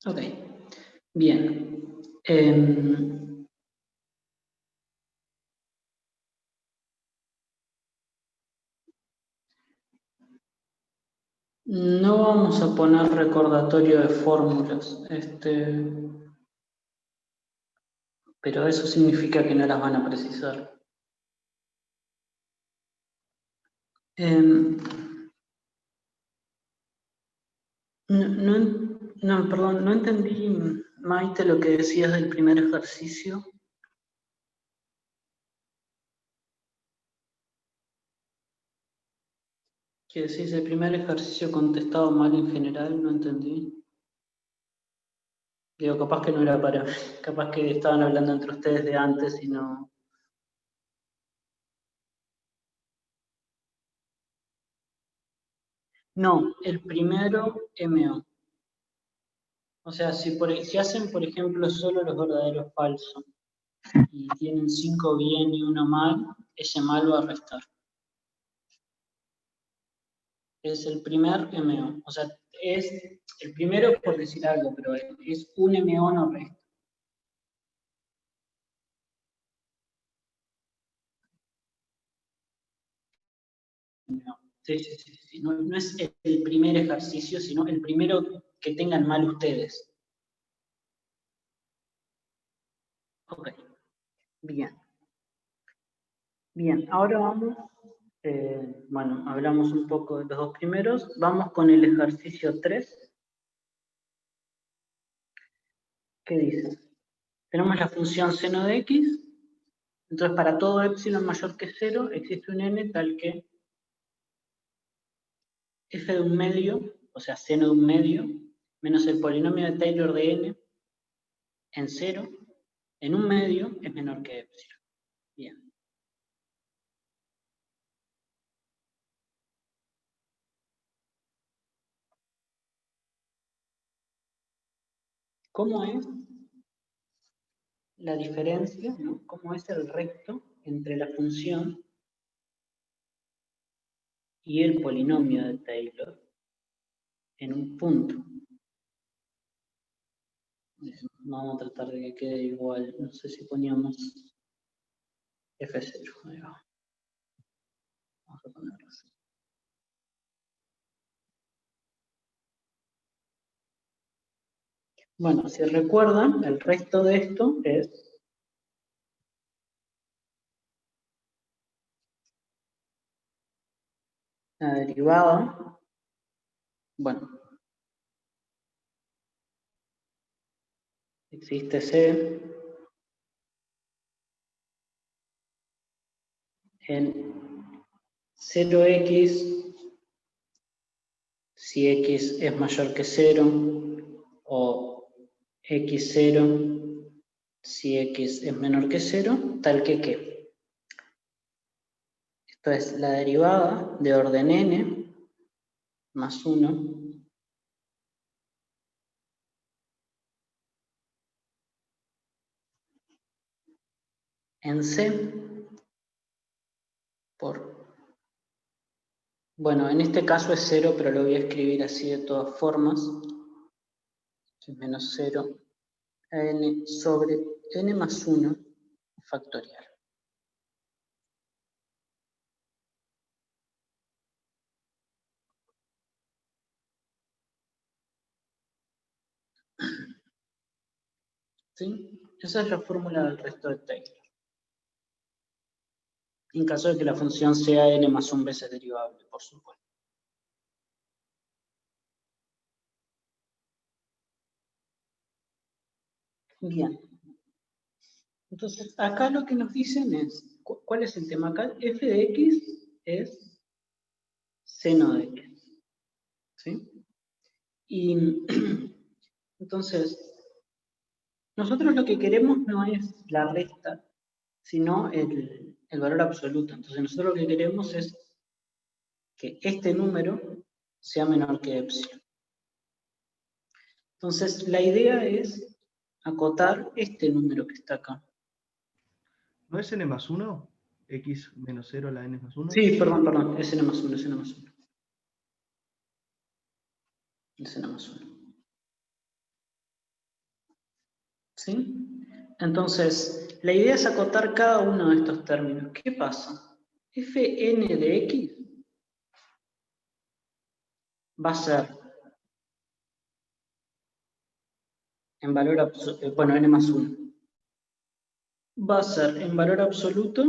Ok, bien. No vamos a poner recordatorio de fórmulas, pero eso significa que no las van a precisar. Perdón, no entendí, Maite, lo que decías del primer ejercicio. ¿Qué decís? El primer ejercicio contestado mal en general, no entendí. Digo, capaz que no era para... Capaz que estaban hablando entre ustedes de antes y no... No, el primero MO. O sea, si hacen, por ejemplo, solo los verdaderos falsos y tienen 5 bien y 1 mal, ese mal va a restar. Es el primer MO. O sea, es el primero por decir algo, pero es un MO no resta. No. Sí, sí, sí, sí. No, no es el primer ejercicio, sino el primero que tengan mal ustedes. Ok, bien. Bien, ahora vamos, bueno, hablamos un poco de los dos primeros, vamos con el ejercicio 3. ¿Qué dice? Tenemos la función seno de x, entonces para todo epsilon mayor que 0 existe un n tal que f de un medio, o sea, seno de un medio, menos el polinomio de Taylor de n en 0, en un medio, es menor que epsilon. Bien. ¿Cómo es la diferencia, ¿no? ¿Cómo es el recto entre la función y el polinomio de Taylor en un punto? Vamos a tratar de que quede igual. No sé si poníamos F0. Ahí va. Vamos a ponerlo así. Bueno, si recuerdan, el resto de esto es la derivada. Bueno, existe C en 0x si x es mayor que 0 o x0 si x es menor que 0, tal que ¿qué? Esto es la derivada de orden n más 1 en C por... Bueno, en este caso es 0, pero lo voy a escribir así de todas formas. Es menos 0 a n sobre n más 1 factorial. ¿Sí? Esa es la fórmula del resto de Taylor. En caso de que la función sea n más 1 veces derivable, por supuesto. Bien. Entonces, acá lo que nos dicen es, ¿cuál es el tema acá? F de x es seno de x. ¿Sí? Y entonces, nosotros lo que queremos no es la resta, sino el valor absoluto. Entonces, nosotros lo que queremos es que este número sea menor que epsilon. Entonces, la idea es acotar este número que está acá. ¿No es n más 1? ¿X menos 0 la n más 1? Sí, perdón, es n más 1, es n más 1. Es n más 1. ¿Sí? Entonces, la idea es acotar cada uno de estos términos. ¿Qué pasa? Fn de x va a ser en valor absoluto, bueno, n más 1. Va a ser en valor absoluto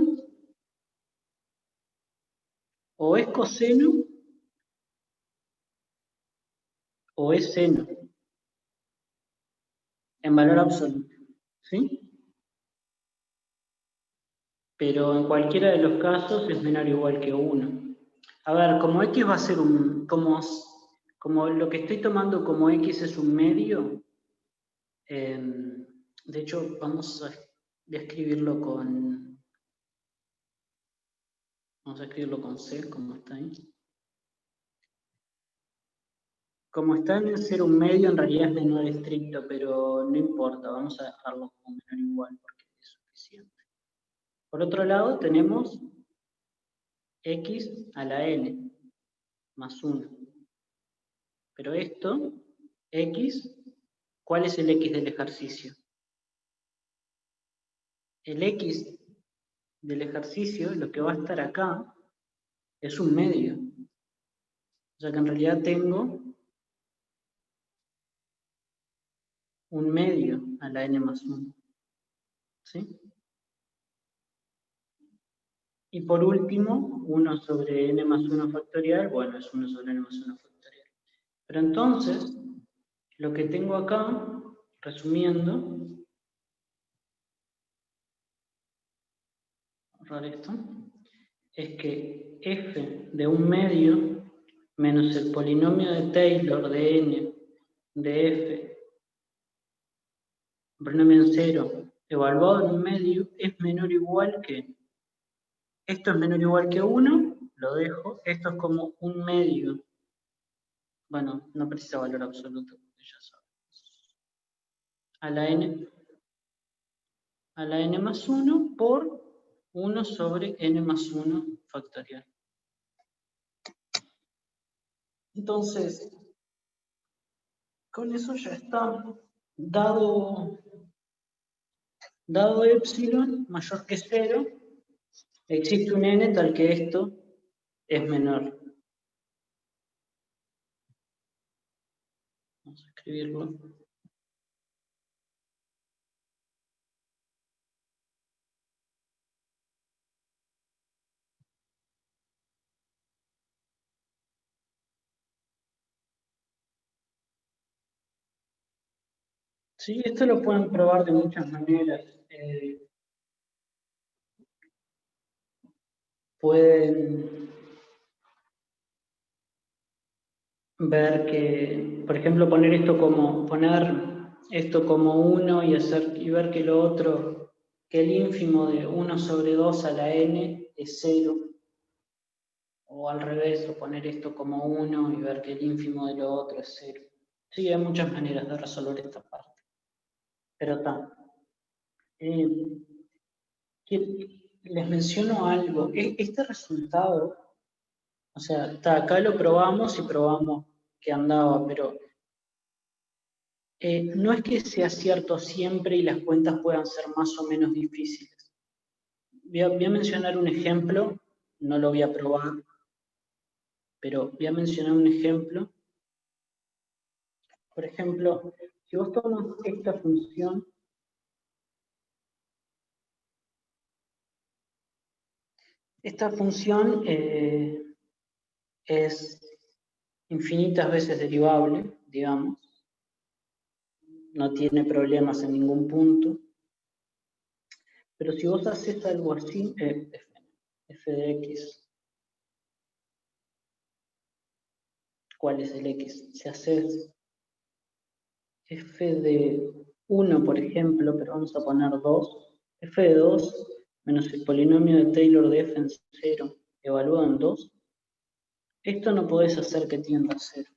o es coseno o es seno en valor absoluto, ¿sí? Pero en cualquiera de los casos es menor o igual que 1. A ver, como x va a ser como lo que estoy tomando como x es un medio, de hecho vamos a escribirlo con C, como está ahí. Como está en el ser un medio, en realidad es menor estricto, pero no importa, vamos a dejarlo como menor igual porque es suficiente. Por otro lado, tenemos x a la n más 1. Pero esto, x, ¿cuál es el x del ejercicio? El x del ejercicio, lo que va a estar acá, es un medio. O sea que en realidad tengo un medio a la n más 1. ¿Sí? Y por último, 1 sobre n más 1 factorial, bueno, es 1 sobre n más 1 factorial. Pero entonces, lo que tengo acá, resumiendo, borrar esto, es que f de un medio menos el polinomio de Taylor de n de f, polinomio en cero, evaluado en un medio, es menor o igual que, esto es menor o igual que 1, lo dejo, esto es como un medio, bueno, no precisa valor absoluto, ya sabemos, a la n más 1 por 1 sobre n más 1 factorial. Entonces, con eso ya está. Dado epsilon mayor que 0, existe un n tal que esto es menor. Vamos a escribirlo. Sí, esto lo pueden probar de muchas maneras. Pueden ver que, por ejemplo, poner esto como 1 y ver que lo otro, que el ínfimo de 1 sobre 2 a la n es 0. O al revés, o poner esto como 1 y ver que el ínfimo de lo otro es 0. Sí, hay muchas maneras de resolver esta parte. Pero está. Les menciono algo. Este resultado, o sea, acá lo probamos y probamos que andaba, pero no es que sea cierto siempre y las cuentas puedan ser más o menos difíciles. Voy a mencionar un ejemplo, no lo voy a probar, pero voy a mencionar un ejemplo. Por ejemplo, si vos tomas esta función, es infinitas veces derivable, digamos, no tiene problemas en ningún punto, pero si vos haces algo así, f de x, ¿cuál es el x? Si haces f de 1, por ejemplo, pero vamos a poner 2, f de 2 menos el polinomio de Taylor de f en 0 evaluado en 2, esto no podés hacer que tienda a 0.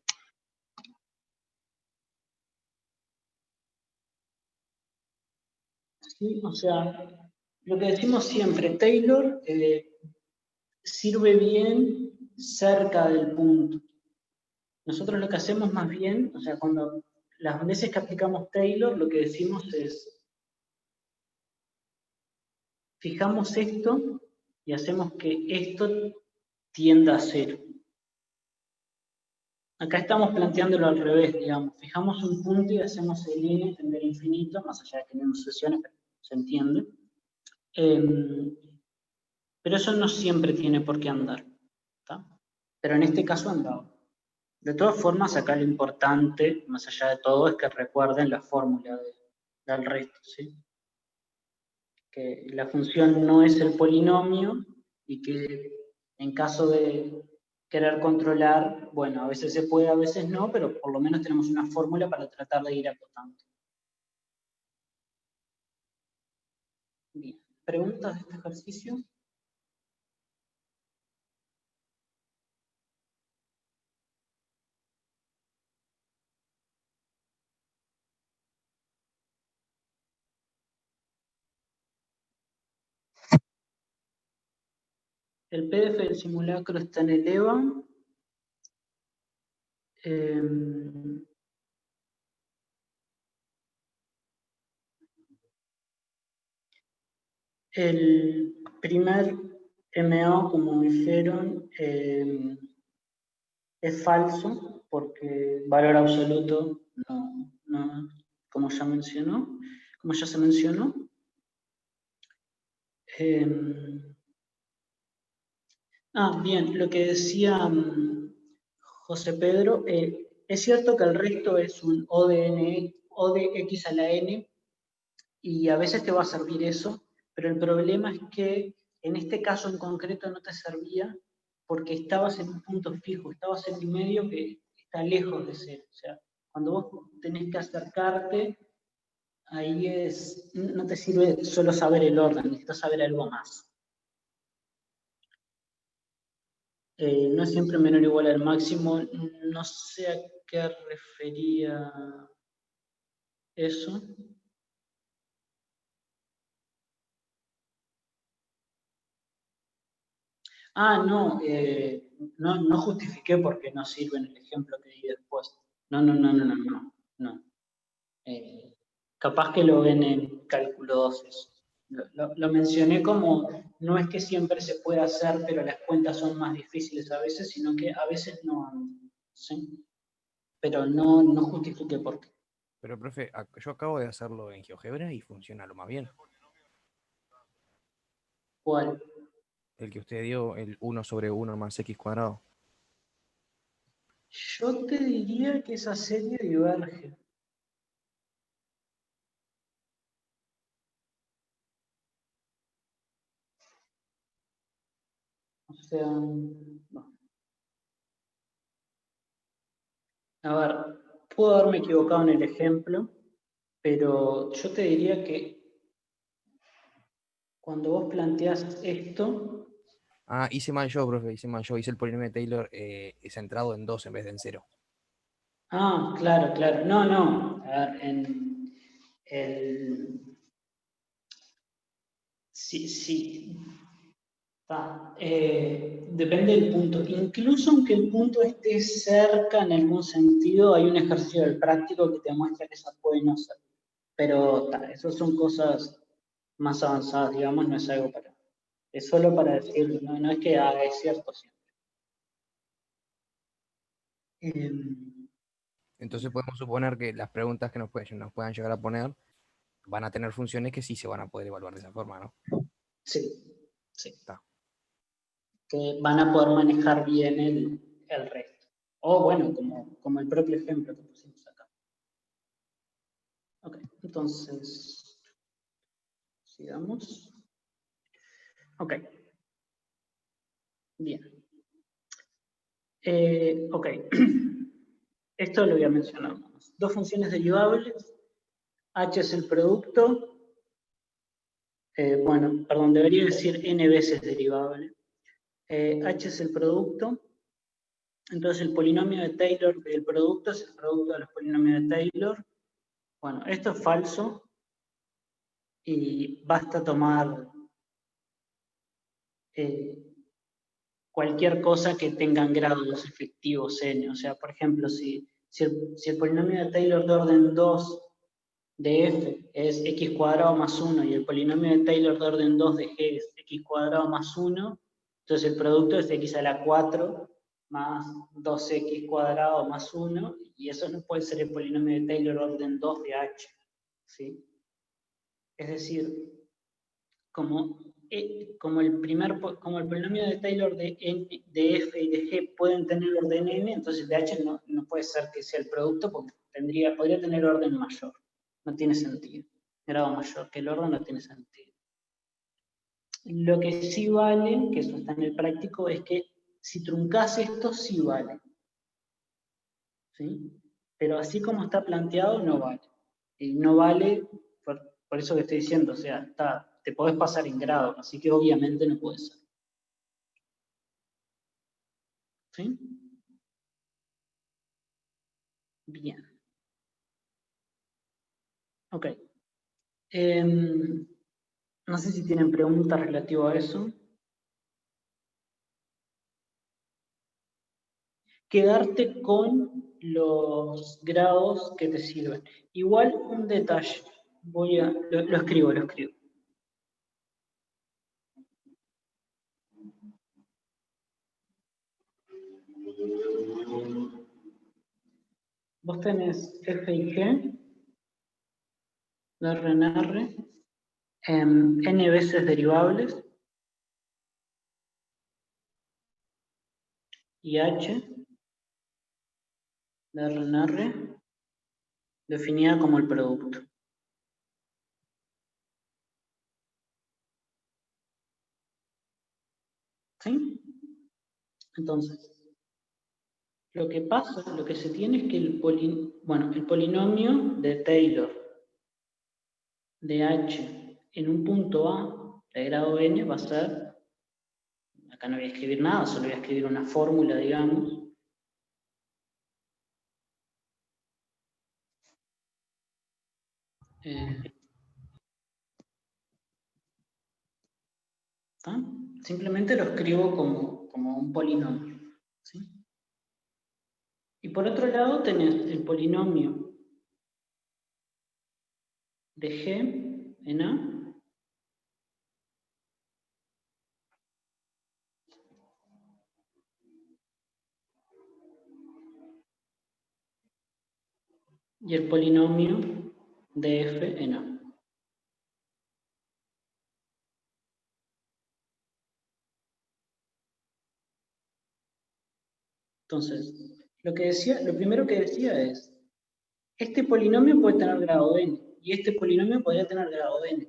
¿Sí? O sea, lo que decimos siempre, Taylor sirve bien cerca del punto. Nosotros lo que hacemos más bien, o sea, las veces que aplicamos Taylor, lo que decimos es, fijamos esto y hacemos que esto tienda a 0. Acá estamos planteándolo al revés, digamos. Fijamos un punto y hacemos el n tender a infinito, más allá de que no hay sucesiones, pero se entiende. Pero eso no siempre tiene por qué andar, ¿tá? Pero en este caso andaba. De todas formas, acá lo importante, más allá de todo, es que recuerden la fórmula del resto, ¿sí? Que la función no es el polinomio y que en caso de querer controlar, bueno, a veces se puede, a veces no, pero por lo menos tenemos una fórmula para tratar de ir acotando. Bien, ¿preguntas de este ejercicio? El PDF del simulacro está en el EVA. El primer MO, como me dijeron, es falso, porque valor absoluto no, como ya se mencionó. Bien, lo que decía José Pedro, es cierto que el resto es un O de x a la n, y a veces te va a servir eso, pero el problema es que en este caso en concreto no te servía porque estabas en un punto fijo, estabas en un medio que está lejos de ser. O sea, cuando vos tenés que acercarte, ahí no te sirve solo saber el orden, necesitas saber algo más. No es siempre menor o igual al máximo, no sé a qué refería eso. No, no justifiqué porque no sirve en el ejemplo que di después. No. Capaz que lo ven en cálculo 2 eso. Lo mencioné como, no es que siempre se pueda hacer, pero las cuentas son más difíciles a veces, sino que a veces no, ¿sí? Pero no justifiqué por qué. Pero, profe, yo acabo de hacerlo en GeoGebra y funciona lo más bien. ¿Cuál? El que usted dio, el 1 sobre 1 más x cuadrado. Yo te diría que esa serie diverge. O sea, no. A ver, puedo haberme equivocado en el ejemplo, pero yo te diría que cuando vos planteás esto... Hice mal yo, profe, hice el polinomio de Taylor centrado en 2 en vez de en 0. Claro. No. A ver, en el... Sí. Depende del punto. Incluso aunque el punto esté cerca en algún sentido, hay un ejercicio del práctico que te muestra que esa puede no ser. Pero esas son cosas más avanzadas, digamos, no es algo para... Es solo para decirlo, no es que es cierto siempre. Entonces podemos suponer que las preguntas que nos puedan llegar a poner van a tener funciones que sí se van a poder evaluar de esa forma, ¿no? Sí. Está. Que van a poder manejar bien el resto. O bueno, como el propio ejemplo que pusimos acá. Ok, entonces, sigamos. Ok. Bien. Ok. Esto lo voy a mencionar más. Dos funciones derivables. H es el producto. Debería decir n veces derivable. H es el producto. Entonces el polinomio de Taylor del producto es el producto de los polinomios de Taylor. Bueno, esto es falso. Y basta tomar cualquier cosa que tengan grados efectivos n. O sea, por ejemplo, si el polinomio de Taylor de orden 2 de f es x cuadrado más 1 y el polinomio de Taylor de orden 2 de g es x cuadrado más 1, entonces el producto es x a la 4 más 2x cuadrado más 1, y eso no puede ser el polinomio de Taylor de orden 2 de h. ¿Sí? Es decir, como el polinomio de Taylor de f y de g pueden tener orden n, entonces de h no puede ser que sea el producto porque podría tener orden mayor. No tiene sentido. Grado mayor que el orden no tiene sentido. Lo que sí vale, que eso está en el práctico, es que si truncas esto sí vale. ¿Sí? Pero así como está planteado no vale. Y no vale por eso que estoy diciendo, o sea, te podés pasar en grado, así que obviamente no puede ser. ¿Sí? Bien. Ok. No sé si tienen preguntas relativas a eso. Quedarte con los grados que te sirven. Igual un detalle. Lo escribo. Vos tenés f y g, de R en R, n veces derivables, y h, de R en R, definida como el producto. ¿Sí? Entonces, lo que se tiene es que el polinomio de Taylor de h en un punto A de grado n va a ser, acá no voy a escribir nada, solo voy a escribir una fórmula, digamos. ¿Está? Simplemente lo escribo como un polinomio. ¿Sí? Y por otro lado tenés el polinomio de g en A, y el polinomio de f en A. Entonces, lo primero que decía es, este polinomio puede tener grado n, y este polinomio podría tener grado n.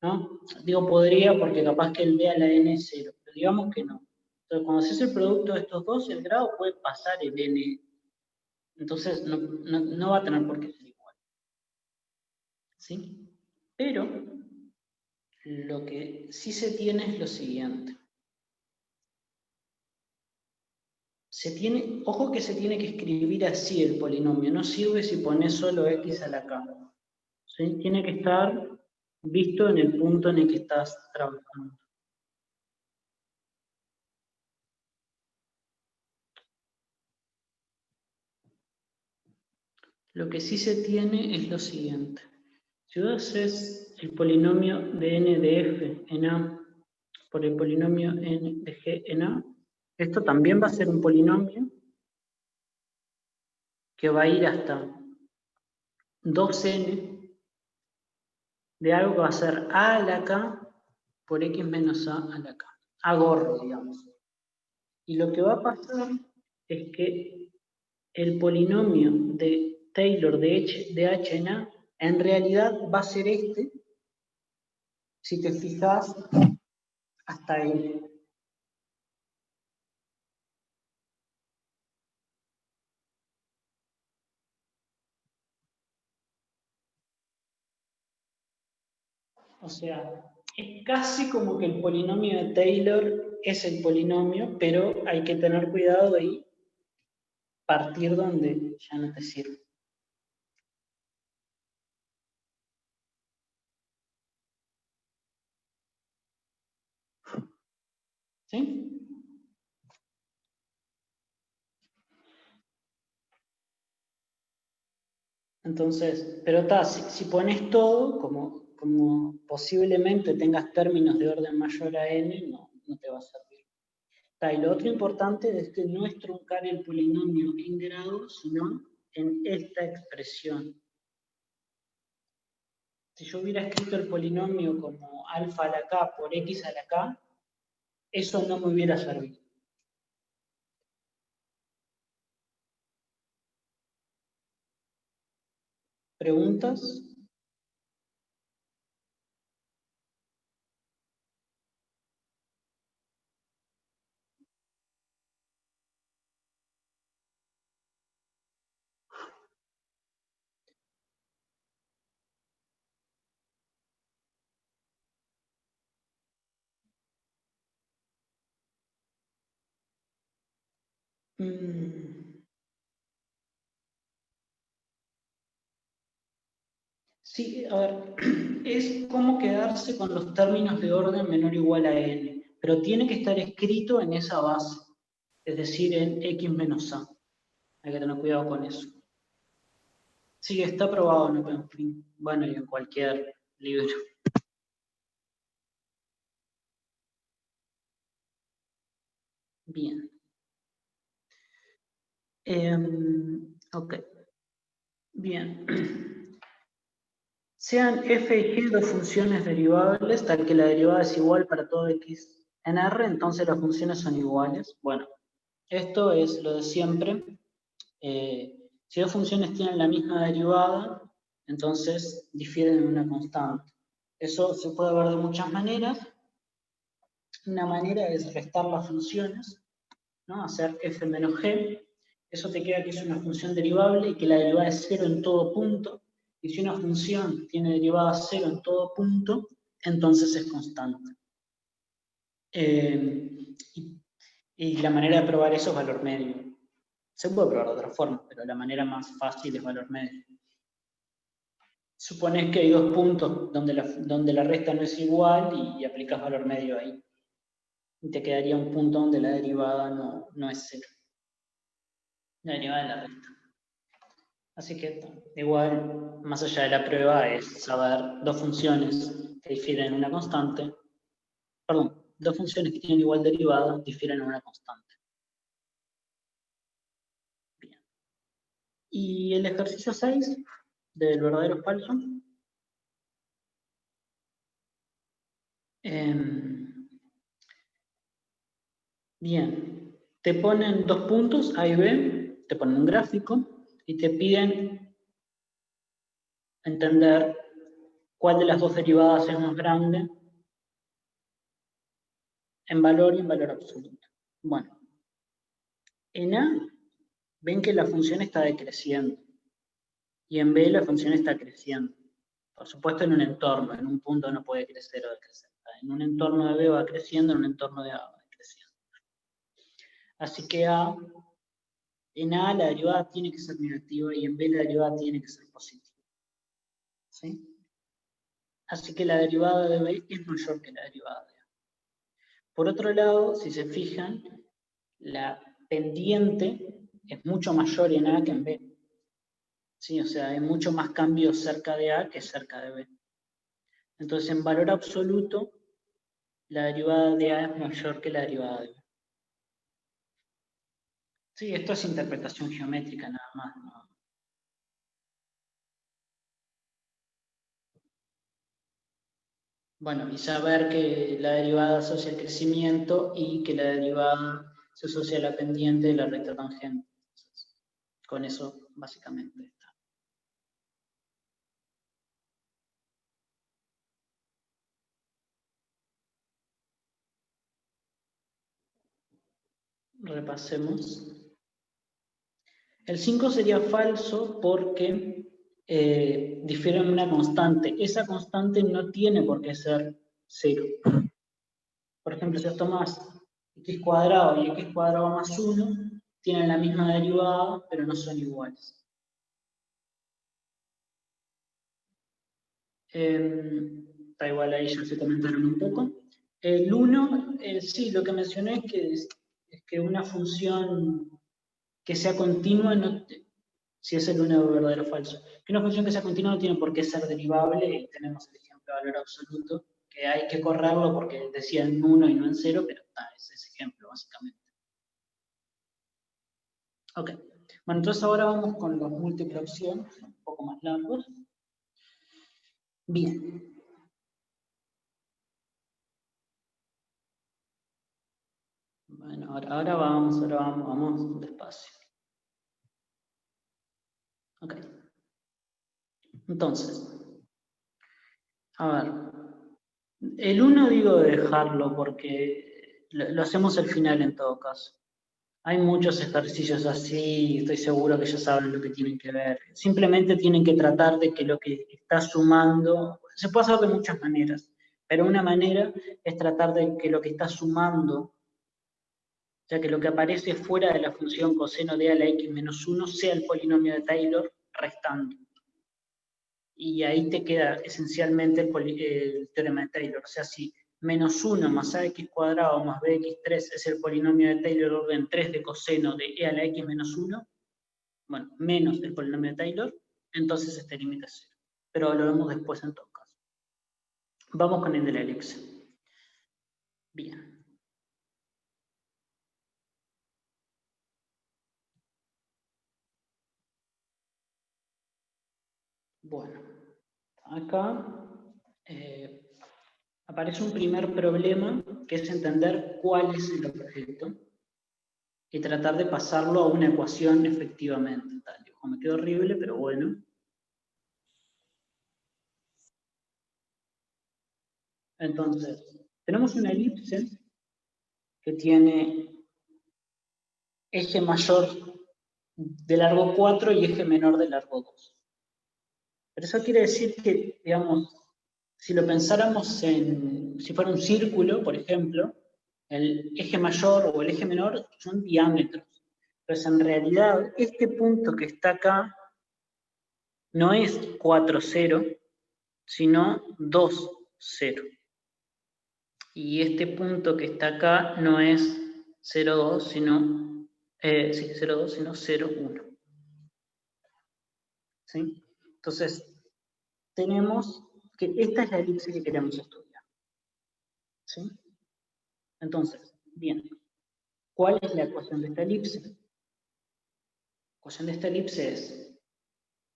¿No? Digo podría porque capaz que el b a la n es 0, pero digamos que no. Entonces, cuando haces el producto de estos dos, el grado puede pasar el n. Entonces, no va a tener por qué ser igual. ¿Sí? Pero, lo que sí se tiene es lo siguiente. Ojo que se tiene que escribir así el polinomio, no sirve si pones solo x a la k. ¿Sí? Tiene que estar visto en el punto en el que estás trabajando. Lo que sí se tiene es lo siguiente. Si vos haces el polinomio de n de f en A por el polinomio n de g en A, esto también va a ser un polinomio que va a ir hasta 2n de algo que va a ser a a la k por x menos a la k. A gorro, digamos. Y lo que va a pasar es que el polinomio de Taylor de h en A en realidad va a ser este, si te fijas, hasta ahí. O sea, es casi como que el polinomio de Taylor es el polinomio, pero hay que tener cuidado y partir donde ya no te sirve. ¿Sí? Entonces, pero si pones todo, como posiblemente tengas términos de orden mayor a n, no te va a servir. Y lo otro importante es que no es truncar el polinomio en grado, sino en esta expresión. Si yo hubiera escrito el polinomio como alfa a la k por x a la k, eso no me hubiera servido. ¿Preguntas? Sí, a ver, es como quedarse con los términos de orden menor o igual a n, pero tiene que estar escrito en esa base, es decir, en x menos a. Hay que tener cuidado con eso. Sí, está aprobado en OpenFIN. Bueno, y en cualquier libro. Bien. Ok. Bien. Sean f y g dos funciones derivables, tal que la derivada es igual para todo x en R, entonces las funciones son iguales. Bueno, esto es lo de siempre. Si dos funciones tienen la misma derivada, entonces difieren en una constante. Eso se puede ver de muchas maneras. Una manera es restar las funciones, ¿no? Hacer f menos g. Eso te queda que es una función derivable y que la derivada es 0 en todo punto. Y si una función tiene derivada 0 en todo punto, entonces es constante. Y la manera de probar eso es valor medio. Se puede probar de otra forma, pero la manera más fácil es valor medio. Supones que hay dos puntos donde la resta no es igual y aplicas valor medio ahí. Y te quedaría un punto donde la derivada no es 0. La derivada de la resta. Así que igual, más allá de la prueba, es saber dos funciones que difieren en una constante. Perdón, dos funciones que tienen igual derivada difieren en una constante. Bien. Y el ejercicio 6 del verdadero o falso. Bien, te ponen dos puntos, A y B, te ponen un gráfico y te piden entender cuál de las dos derivadas es más grande en valor y en valor absoluto. Bueno, en A ven que la función está decreciendo y en B la función está creciendo. Por supuesto en un entorno, en un punto no puede crecer o decrecer. En un entorno de B va creciendo, en un entorno de A va decreciendo. Así que en A la derivada tiene que ser negativa y en B la derivada tiene que ser positiva. ¿Sí? Así que la derivada de B es mayor que la derivada de A. Por otro lado, si se fijan, la pendiente es mucho mayor en A que en B. ¿Sí? O sea, hay mucho más cambio cerca de A que cerca de B. Entonces, en valor absoluto, la derivada de A es mayor que la derivada de B. Sí, esto es interpretación geométrica nada más, ¿no? Bueno, y saber que la derivada asocia el crecimiento y que la derivada se asocia a la pendiente de la recta tangente. Entonces, con eso, básicamente, está. Repasemos. El 5 sería falso porque difiere en una constante. Esa constante no tiene por qué ser 0. Por ejemplo, si tomas x cuadrado y x cuadrado más 1, tienen la misma derivada, pero no son iguales. Está igual, ahí ya se comentaron un poco. El 1, sí, lo que mencioné es que una función que sea continua si es el único verdadero o falso. Que una función que sea continua no tiene por qué ser derivable, y tenemos el ejemplo de valor absoluto, que hay que correrlo porque decía en 1 y no en 0, pero es ese ejemplo, básicamente. Ok, bueno, entonces ahora vamos con los múltiples opciones, un poco más largos. Bien. Bueno, ahora vamos despacio. Ok. Entonces, a ver, el 1 digo de dejarlo porque lo hacemos al final en todo caso. Hay muchos ejercicios así, estoy seguro que ya saben lo que tienen que ver. Simplemente tienen que tratar de que lo que está sumando, se puede hacer de muchas maneras, pero una manera es tratar de que lo que está sumando, o sea, que lo que aparece fuera de la función coseno de a la x menos 1 sea el polinomio de Taylor restando. Y ahí te queda esencialmente el teorema de Taylor. O sea, si menos 1 más ax cuadrado más bx3 es el polinomio de Taylor orden 3 de coseno de e a la x menos 1, bueno, menos el polinomio de Taylor, entonces este límite es 0. Pero lo vemos después en todo caso. Vamos con el de la elipse. Bien. Bueno, acá aparece un primer problema, que es entender cuál es el objeto y tratar de pasarlo a una ecuación efectivamente. El dibujo me quedó horrible, pero bueno. Entonces, tenemos una elipse que tiene eje mayor de largo 4 y eje menor de largo 2. Pero eso quiere decir que, digamos, si lo pensáramos si fuera un círculo, por ejemplo, el eje mayor o el eje menor son diámetros. Entonces, en realidad, este punto que está acá no es 4, 0, sino 2, 0. Y este punto que está acá no es 0,2, sino 0,1. ¿Sí? Entonces, tenemos que esta es la elipse que queremos estudiar. ¿Sí? Entonces, bien, ¿cuál es la ecuación de esta elipse? La ecuación de esta elipse es,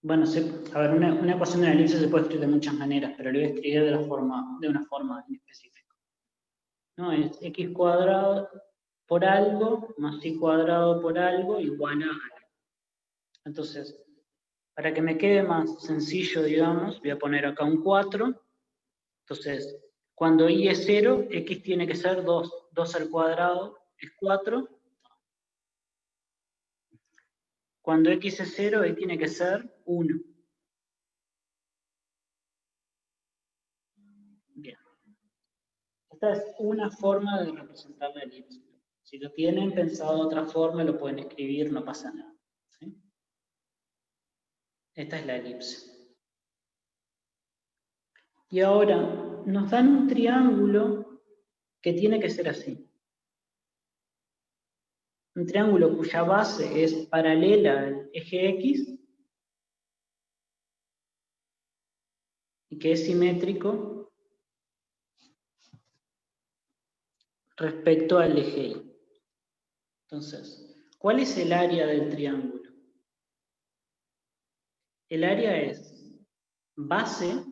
bueno, a ver, una ecuación de una elipse se puede escribir de muchas maneras, pero lo voy a escribir de una forma en específico. ¿No? Es x cuadrado por algo más y cuadrado por algo igual a algo. Entonces, para que me quede más sencillo, digamos, voy a poner acá un 4. Entonces, cuando y es 0, x tiene que ser 2. 2 al cuadrado es 4. Cuando x es 0, y tiene que ser 1. Bien. Esta es una forma de representar la elipse. Si lo tienen pensado de otra forma, lo pueden escribir, no pasa nada. ¿Sí? Esta es la elipse. Y ahora nos dan un triángulo que tiene que ser así. Un triángulo cuya base es paralela al eje X y que es simétrico respecto al eje Y. Entonces, ¿cuál es el área del triángulo? El área es base.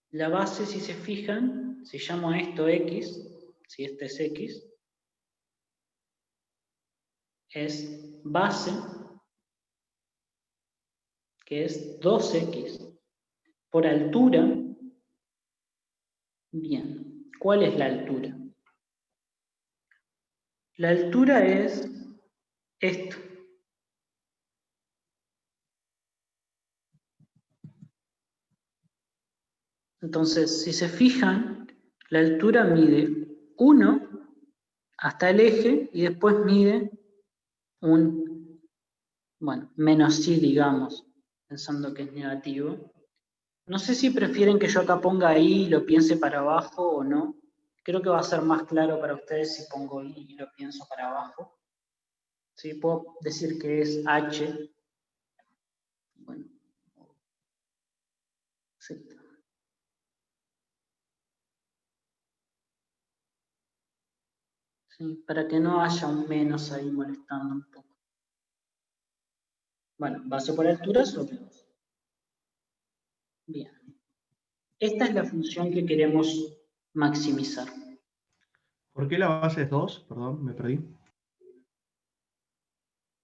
La base, si se fijan, si llamo a esto X, si este es X, es base, que es 2X. Por altura, bien, ¿cuál es la altura? La altura es esto. Entonces, si se fijan, la altura mide 1 hasta el eje y después mide un, bueno, menos i, digamos, pensando que es negativo. No sé si prefieren que yo acá ponga i y lo piense para abajo o no. Creo que va a ser más claro para ustedes si pongo i y lo pienso para abajo. ¿Sí? Puedo decir que es h, bueno, z. ¿Sí? Para que no haya un menos ahí molestando un poco. Bueno, base por altura sobre 2. Bien. Esta es la función que queremos maximizar. ¿Por qué la base es 2? Perdón, me perdí.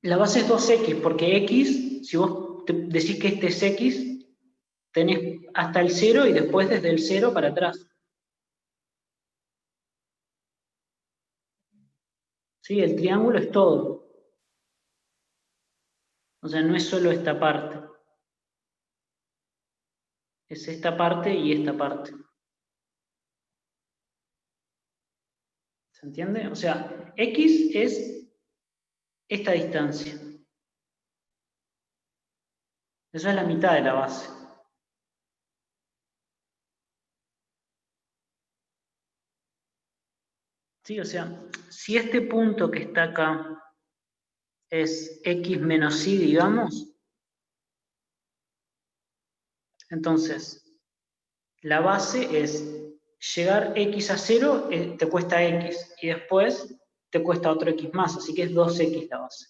La base es 2x, porque x, si vos decís que este es x, tenés hasta el 0 y después desde el 0 para atrás. ¿Sí? El triángulo es todo. O sea, no es solo esta parte. Es esta parte y esta parte. ¿Se entiende? O sea, x es esta distancia. Eso es la mitad de la base. ¿Sí? O sea, si este punto que está acá es x menos y, digamos, entonces la base es llegar x a 0, te cuesta x, y después te cuesta otro x más, así que es 2x la base.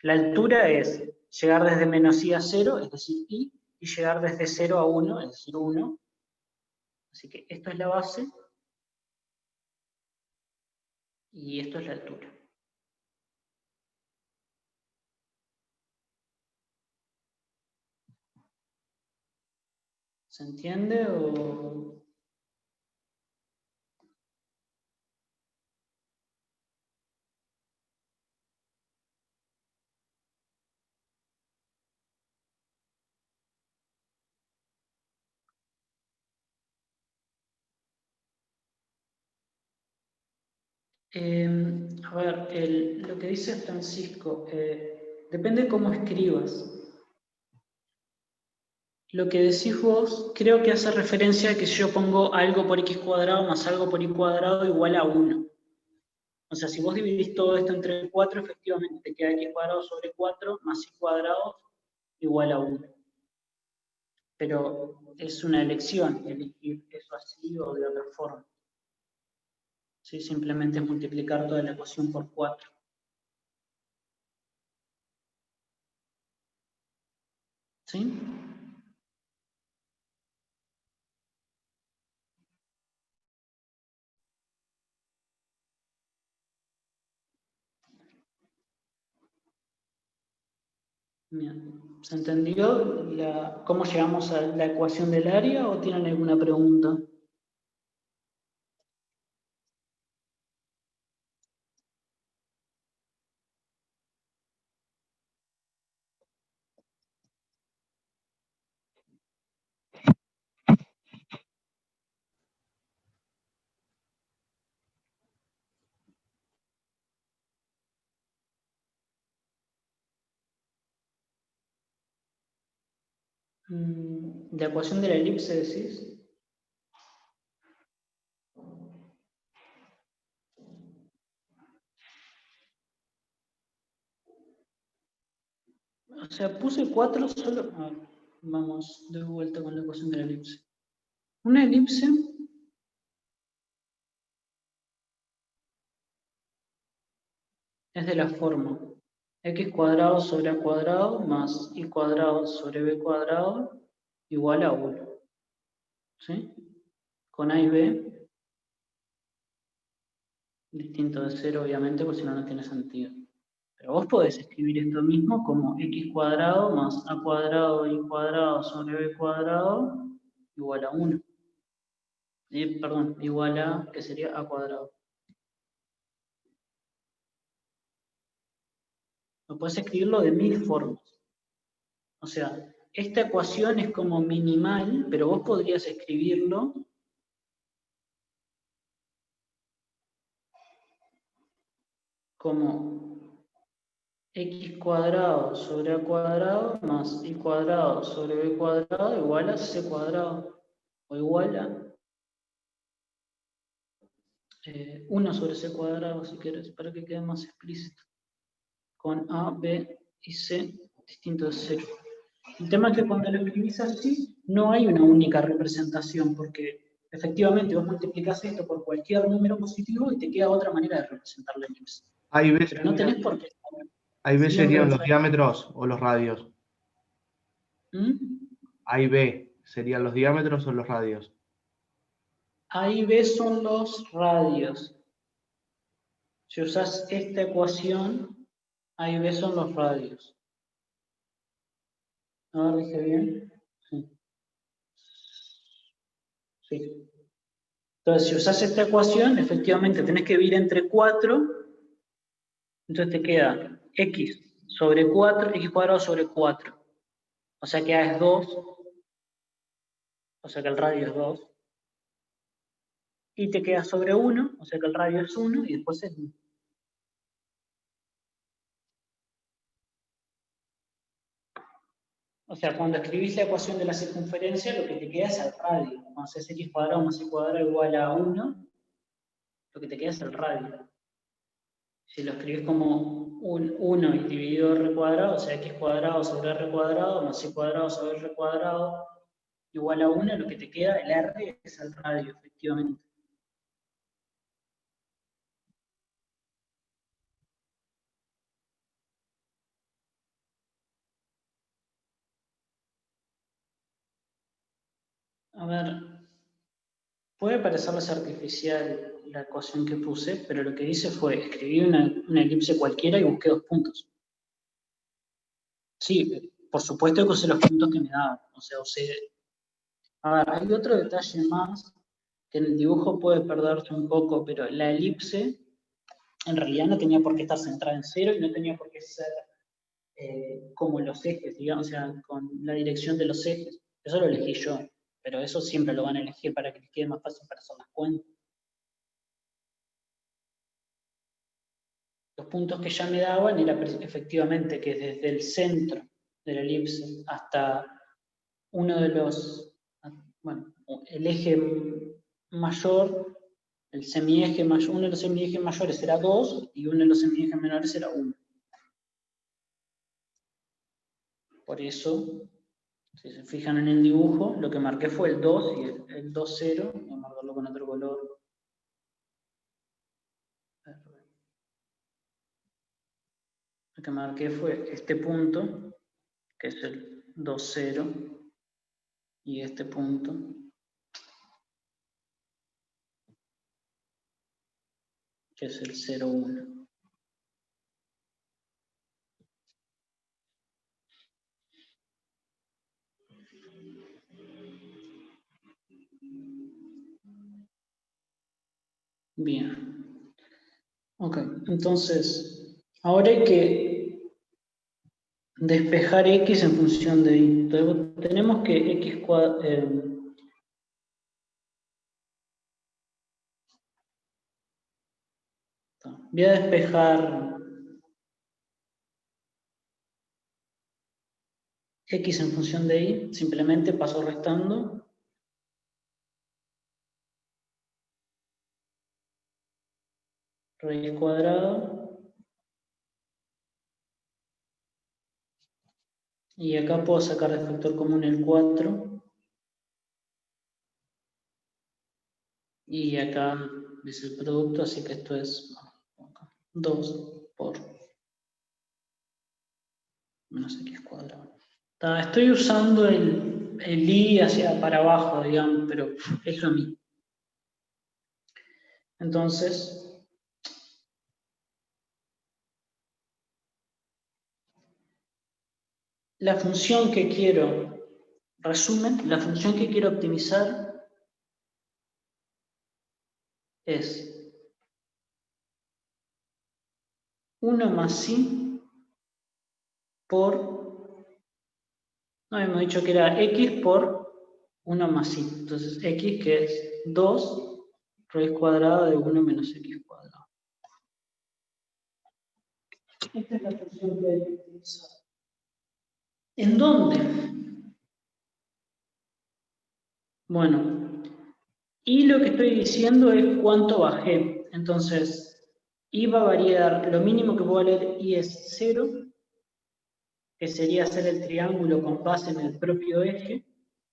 La altura es llegar desde menos y a 0, es decir, y llegar desde 0 a 1, es decir, 1. Así que esto es la base, y esto es la altura. ¿Se entiende o...? A ver, lo que dice Francisco, depende cómo escribas. Lo que decís vos creo que hace referencia a que si yo pongo algo por x cuadrado más algo por y cuadrado igual a 1. O sea, si vos dividís todo esto entre 4, efectivamente te queda x cuadrado sobre 4 más y cuadrado igual a 1. Pero es una elección elegir eso así o de otra forma. ¿Sí? Simplemente es multiplicar toda la ecuación por 4. ¿Sí? Bien. ¿Se entendió cómo llegamos a la ecuación del área o tienen alguna pregunta? ¿La ecuación de la elipse decís? O sea, puse 4 solo... A ver, vamos de vuelta con la ecuación de la elipse. Una elipse es de la forma x cuadrado sobre a cuadrado más y cuadrado sobre b cuadrado igual a 1. ¿Sí? Con a y b distinto de 0, obviamente, porque si no, no tiene sentido. Pero vos podés escribir esto mismo como x cuadrado más a cuadrado y cuadrado sobre b cuadrado igual a 1. Perdón, igual a, que sería a cuadrado. O podés escribirlo de 1000 formas. O sea, esta ecuación es como minimal, pero vos podrías escribirlo como x cuadrado sobre a cuadrado más y cuadrado sobre b cuadrado igual a c cuadrado. O igual a 1 sobre c cuadrado, si quieres, para que quede más explícito. con A, B y C distinto de 0. El tema es que cuando lo escribís así, no hay una única representación, porque efectivamente vos multiplicás esto por cualquier número positivo y te queda otra manera de representar la elipse. A y B Pero no tenés por qué. A y B siempre serían los usar- diámetros o los radios. ¿Mm? A y B serían los diámetros o los radios. A y B son los radios. Si usás esta ecuación, A y B son los radios. ¿No lo dije bien? Sí. Sí. Entonces, si usás esta ecuación, efectivamente tenés que dividir entre 4, entonces te queda x sobre 4, x cuadrado sobre 4. O sea que A es 2, o sea que el radio es 2. Y te queda sobre 1, o sea que el radio es 1, y después es 1. O sea, cuando escribís la ecuación de la circunferencia, lo que te queda es el radio. Cuando haces x cuadrado más y cuadrado igual a 1, lo que te queda es el radio. Si lo escribís como 1 y dividido r cuadrado, o sea, x cuadrado sobre r cuadrado más y cuadrado sobre r cuadrado igual a 1, lo que te queda, el r, es el radio, efectivamente. A ver, puede parecerles artificial la ecuación que puse, pero lo que hice fue escribir una elipse cualquiera y busqué 2 puntos. Sí, por supuesto que usé los puntos que me daban. O sea, a ver, hay otro detalle más que en el dibujo puede perderse un poco, pero la elipse en realidad no tenía por qué estar centrada en 0 y no tenía por qué ser como los ejes, digamos, o sea, con la dirección de los ejes. Eso lo elegí yo, pero eso siempre lo van a elegir para que les quede más fácil para hacer las cuentas. Los puntos que ya me daban era efectivamente que desde el centro de la elipse hasta uno de los, bueno, el eje mayor, el semieje mayor, uno de los semiejes mayores era 2 y uno de los semiejes menores era 1. Por eso, si se fijan en el dibujo, lo que marqué fue el 2 y el 2, 0. Voy a marcarlo con otro color. Lo que marqué fue este punto, que es el 2, 0, y este punto, que es el 0, 1. Bien. Ok, entonces, ahora hay que despejar x en función de y. Entonces, tenemos que x cuadrado... voy a despejar x en función de y, simplemente paso restando. Raíz cuadrada. Y acá puedo sacar de factor común el 4. Y acá es el producto, así que esto es 2 por menos x cuadrado. Estoy usando el i hacia para abajo, digamos, pero es lo mismo. Entonces, la función que quiero, resumen, la función que quiero optimizar es 1 más i por, no habíamos dicho que era x por 1 más i. Entonces, x que es 2 raíz cuadrada de 1 menos x cuadrado. Esta es la función que hay que utilizar. ¿En dónde? Bueno, y lo que estoy diciendo es cuánto bajé. Entonces, y va a variar, lo mínimo que puedo valer y es 0, que sería hacer el triángulo con base en el propio eje,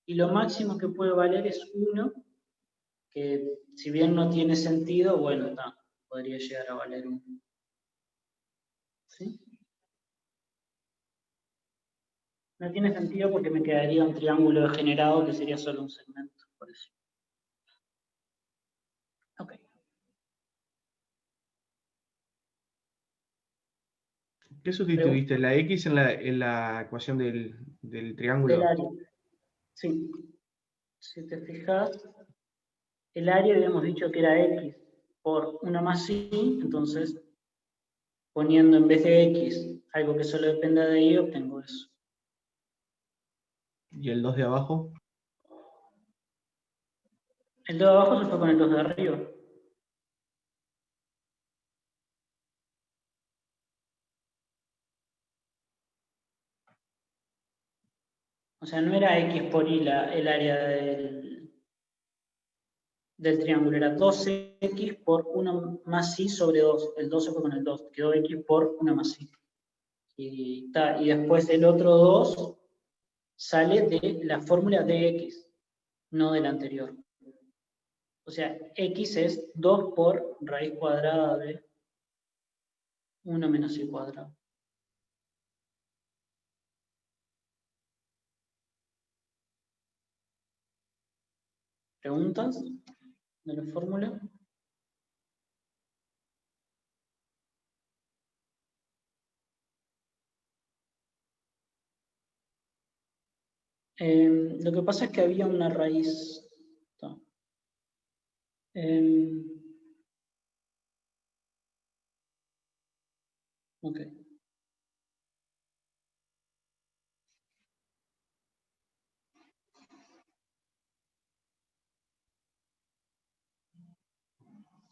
y lo máximo que puede valer es 1, que si bien no tiene sentido, bueno, podría llegar a valer 1. ¿Sí? No tiene sentido porque me quedaría un triángulo degenerado que sería solo un segmento, por eso. Ok. ¿Qué sustituiste? ¿La X en la ecuación del Del triángulo? área. Sí. Si te fijas, el área habíamos dicho que era X por 1 más Y, entonces poniendo en vez de X algo que solo dependa de Y, obtengo eso. ¿Y el 2 de abajo? El de abajo se fue con el 2 de arriba. O sea, no era X por Y el área del triángulo, era 2X por 1 más Y sobre 2. El 2 se fue con el 2, quedó X por 1 más Y. Y después el otro 2 sale de la fórmula de X, no de la anterior. O sea, X es 2 por raíz cuadrada de 1 menos Y cuadrado. ¿Preguntas de la fórmula? Lo que pasa es que había una raíz. Ok.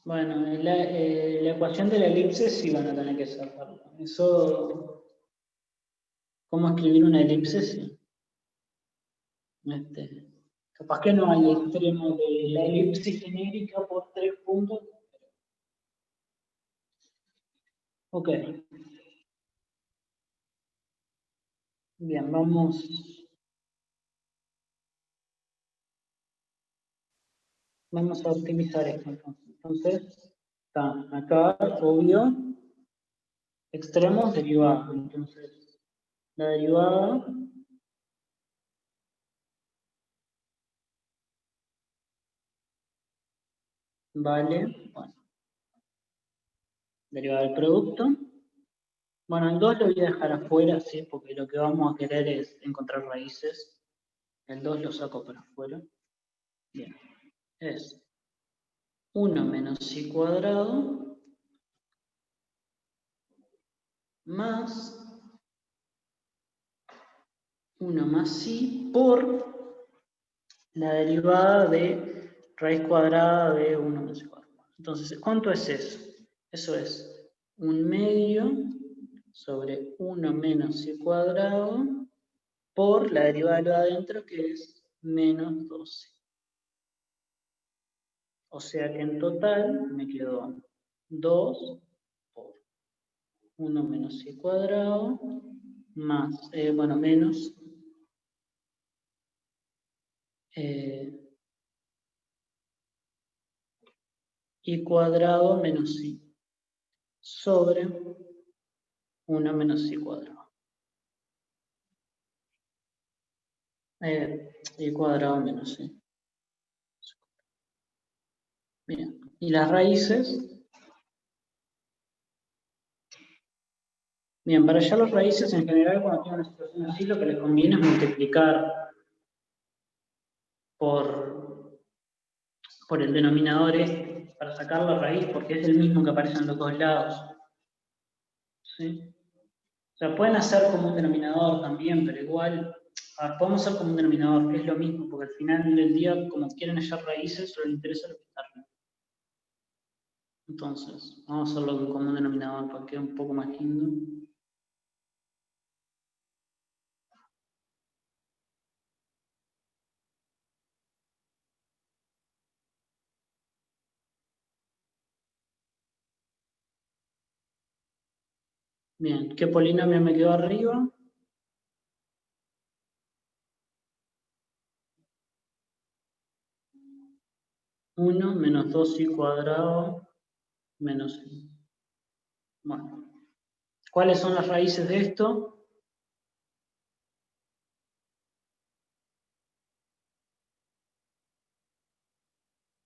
Bueno, la ecuación de la elipse sí van a tener que sacarla. Eso, ¿cómo escribir una elipse? Sí. Capaz que no hay extremo de la elipse genérica por 3 puntos. Ok. Bien, vamos a optimizar esto entonces. Entonces, acá, obvio, extremos, derivada. Entonces, la derivada vale, bueno, derivada del producto. Bueno, el 2 lo voy a dejar afuera, ¿sí? Porque lo que vamos a querer es encontrar raíces. El 2 lo saco para afuera. Bien, es 1 menos Y cuadrado más 1 más Y por la derivada de raíz cuadrada de 1 menos Y cuadrado. Entonces, ¿cuánto es eso? Eso es 1/2 sobre 1 menos Y cuadrado por la derivada de lo de adentro, que es menos 12. O sea que en total me quedó 2 por 1 menos Y cuadrado más, bueno, menos Y cuadrado menos Y sobre 1 menos Y cuadrado. Y cuadrado menos Y. Bien. Y las raíces. Bien, para hallar las raíces en general, cuando tienen una situación así, lo que les conviene es multiplicar por el denominador este, para sacar la raíz, porque es el mismo que aparece en los dos lados. ¿Sí? O sea, pueden hacer como un denominador también, pero igual, podemos hacer como un denominador, que es lo mismo, porque al final del día, como quieren hallar raíces, solo les interesa lo que está arriba. Entonces, vamos a hacerlo como un denominador para que quede un poco más lindo. Bien, ¿qué polinomio me quedó arriba? Uno menos 2i cuadrado menos i. Bueno, ¿cuáles son las raíces de esto?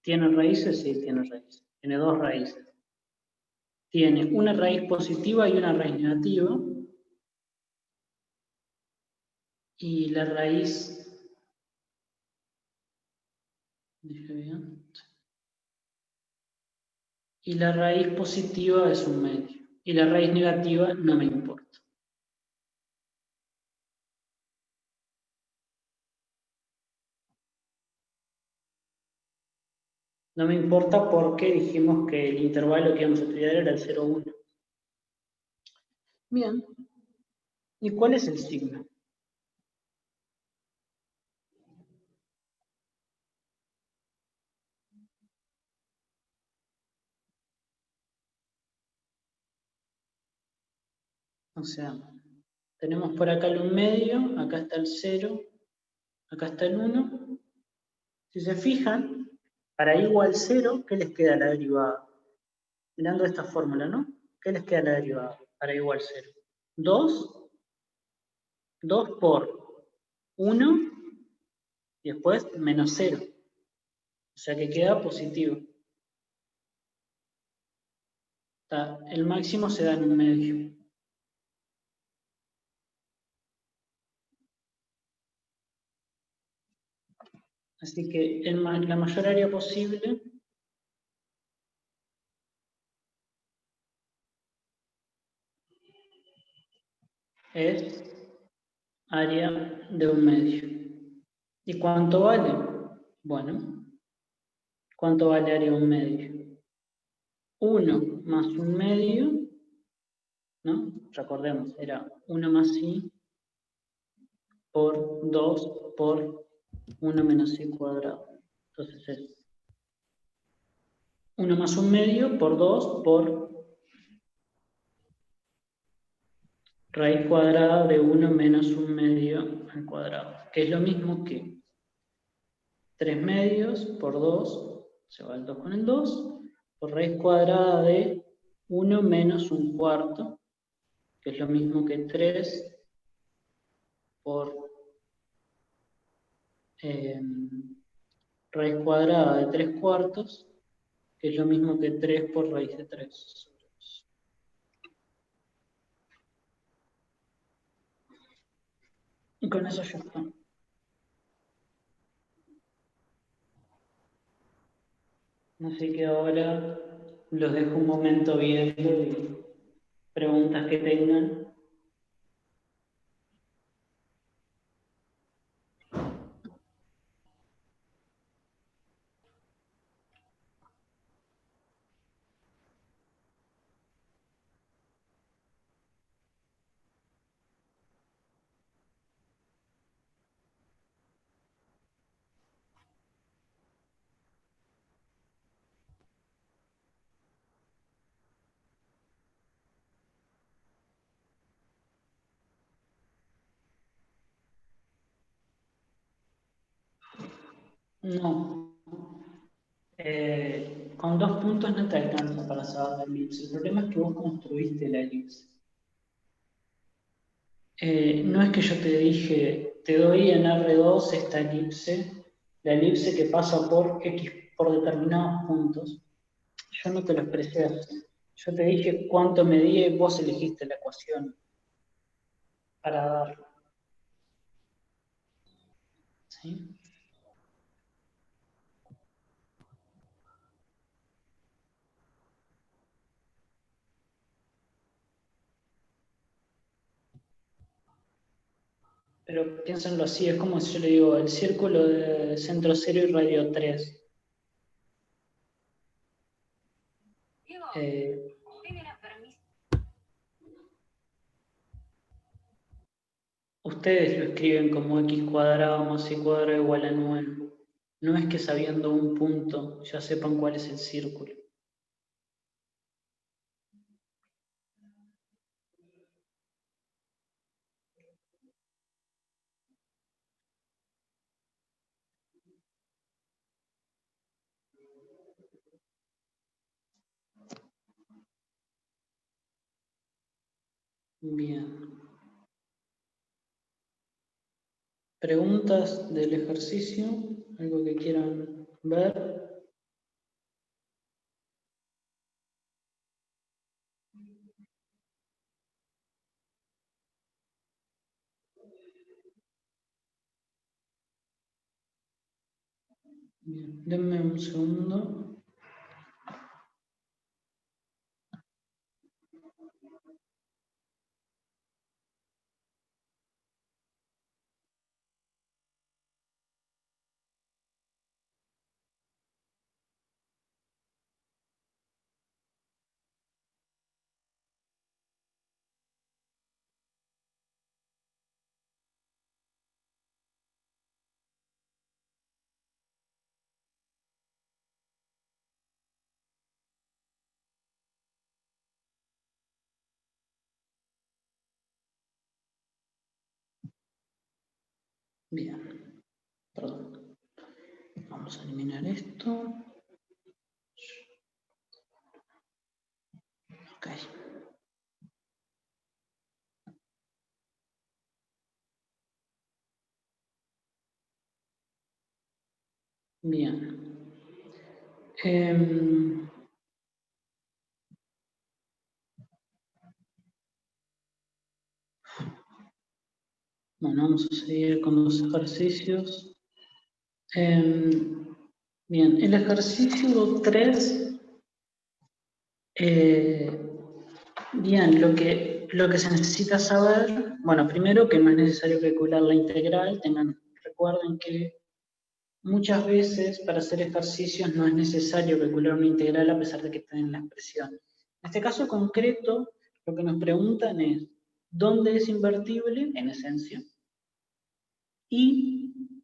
¿Tiene raíces? Sí, tiene raíces. Tiene dos raíces. Tiene una raíz positiva y una raíz negativa. Y la raíz... Dije bien. Y la raíz positiva es un medio. Y la raíz negativa no me importa. No me importa porque dijimos que el intervalo que íbamos a estudiar era el 0,1. Bien. ¿Y cuál es el signo? O sea, tenemos por acá el 1 medio, acá está el 0, acá está el 1. Si se fijan, para i igual 0, ¿qué les queda a la derivada? Mirando esta fórmula, ¿no? ¿Qué les queda a la derivada para i igual 0? 2 por 1 y después menos 0. O sea que queda positivo. El máximo se da en 1 medio. Así que la mayor área posible es área de 1 medio. ¿Y cuánto vale? Bueno, ¿cuánto vale área de 1 medio? 1 más 1 medio, ¿no? Recordemos, era 1 más i por 2 por 1 menos i cuadrado. Entonces es 1 más 1 medio por 2 por raíz cuadrada de 1 menos 1 medio al cuadrado, que es lo mismo que 3 medios por 2, se va el 2 con el 2, por raíz cuadrada de 1 menos 1 cuarto, que es lo mismo que 3 por raíz cuadrada de 3 cuartos, que es lo mismo que 3 por raíz de 3. Y con eso ya está. Así que ahora los dejo un momento viendo y preguntas que tengan. No. Con 2 puntos no te alcanza para saber la elipse. El problema es que vos construiste la elipse. No es que yo te dije, te doy en R2 esta elipse, la elipse que pasa por X, por determinados puntos. Yo no te lo expresé así. Yo te dije cuánto medía y vos elegiste la ecuación para darlo. ¿Sí? Pero piénsenlo así, es como si yo le digo el círculo de centro 0 y radio 3. Ustedes lo escriben como x cuadrado más y cuadrado igual a 9. No es que sabiendo un punto ya sepan cuál es el círculo. Bien. ¿Preguntas del ejercicio? ¿Algo que quieran ver? Bien, denme un segundo. Bien, perdón. Vamos a eliminar esto. Ok. Bien. Bueno, vamos a seguir con los ejercicios. Bien, el ejercicio 3, bien, lo que se necesita saber, bueno, primero que no es necesario calcular la integral, recuerden que muchas veces para hacer ejercicios no es necesario calcular una integral a pesar de que estén en la expresión. En este caso concreto, lo que nos preguntan es, ¿dónde es invertible, en esencia? Y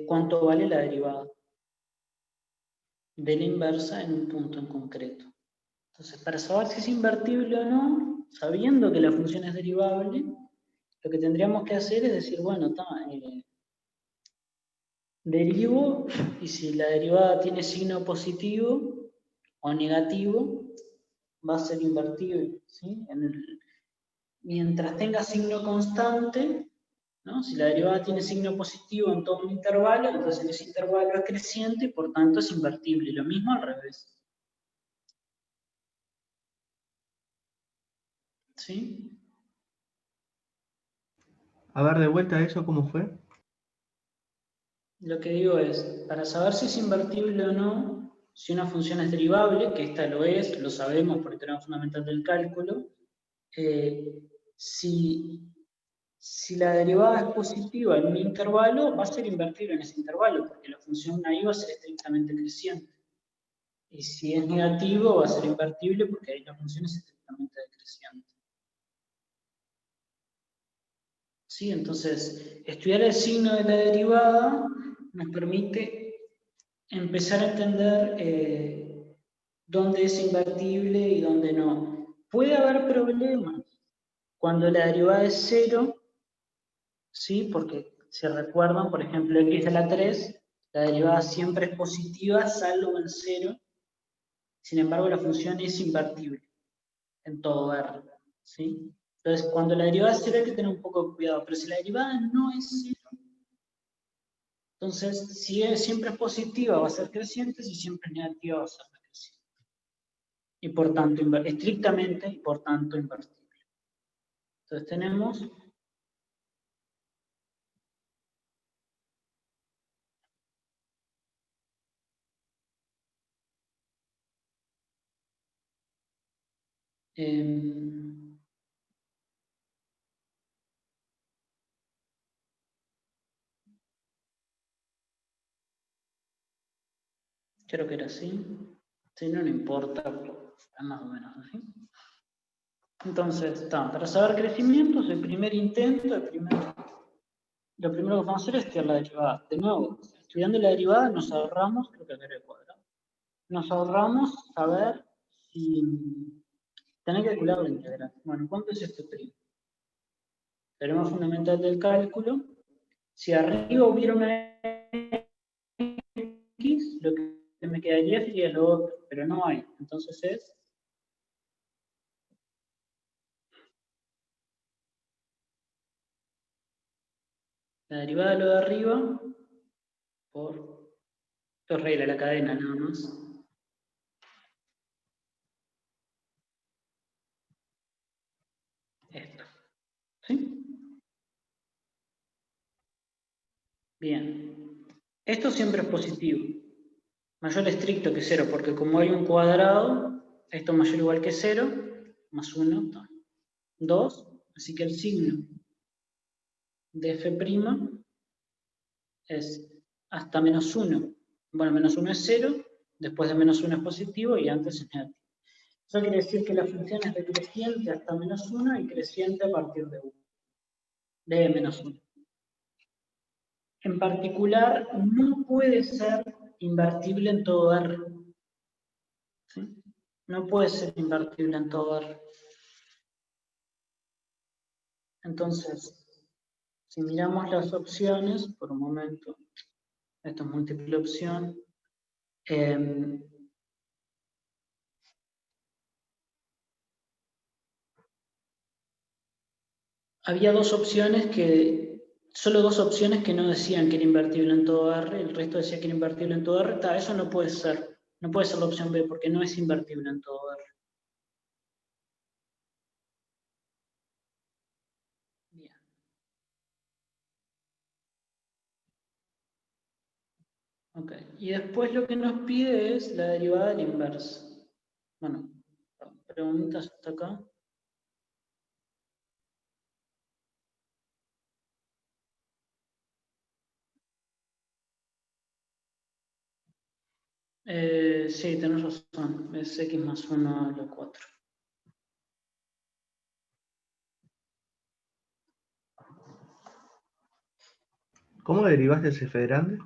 cuánto vale la derivada de la inversa en un punto en concreto. Entonces, para saber si es invertible o no, sabiendo que la función es derivable, lo que tendríamos que hacer es decir, bueno, derivo, y si la derivada tiene signo positivo o negativo, va a ser invertible, ¿sí? Mientras tenga signo constante, ¿no? Si la derivada tiene signo positivo en todo un intervalo, entonces en ese intervalo es creciente y por tanto es invertible. Lo mismo al revés. ¿Sí? A ver, de vuelta eso, ¿cómo fue? Lo que digo es, para saber si es invertible o no, si una función es derivable, que esta lo es, lo sabemos porque tenemos fundamental del cálculo, si la derivada es positiva en un intervalo, va a ser invertible en ese intervalo, porque la función ahí va a ser estrictamente creciente. Y si es negativo, va a ser invertible porque ahí la función es estrictamente decreciente. ¿Sí? Entonces, estudiar el signo de la derivada nos permite empezar a entender dónde es invertible y dónde no. Puede haber problemas cuando la derivada es cero, ¿sí? Porque si recuerdan, por ejemplo, x a la 3, la derivada siempre es positiva, salvo en cero. Sin embargo, la función es invertible en todo R, ¿sí? Entonces, cuando la derivada es cero hay que tener un poco de cuidado, pero si la derivada no es cero, entonces, si siempre es positiva va a ser creciente, si siempre es negativa va a ser decreciente. Y por tanto, estrictamente y por tanto invertible. Entonces tenemos creo que era así. Si no, no importa, es más o menos así. Entonces, para saber crecimientos, el primer intento, lo primero que vamos a hacer es estudiar la derivada. De nuevo, estudiando la derivada nos ahorramos, creo que acá era el cuadrado, nos ahorramos saber si tener que calcular la integral. Bueno, ¿cuánto es este primo? Teorema fundamental del cálculo. Si arriba hubiera una x, lo que me quedaría sería lo otro, pero no hay. Entonces es La derivada de lo de arriba por... Esto es regla de la cadena nada más. Esto. ¿Sí? Bien. Esto siempre es positivo. Mayor estricto que 0, porque como hay un cuadrado, esto es mayor o igual que 0, más 1, 2, así que el signo de f' es hasta menos 1. Bueno, menos 1 es 0, después de menos 1 es positivo y antes es negativo. Eso quiere decir que la función es decreciente hasta menos 1 y creciente a partir de 1, de menos 1. En particular, no puede ser invertible en todo R. ¿Sí? No puede ser invertible en todo R. Entonces, si miramos las opciones, por un momento, esto es múltiple opción, había solo dos opciones que no decían que era invertible en todo R, el resto decía que era invertible en todo R, eso no puede ser la opción B porque no es invertible en todo R. Bien. Ok, y después lo que nos pide es la derivada del inverso. Bueno, preguntas hasta acá. Sí, tenés razón, es x más 1 a la 4. ¿Cómo derivaste ese f grande?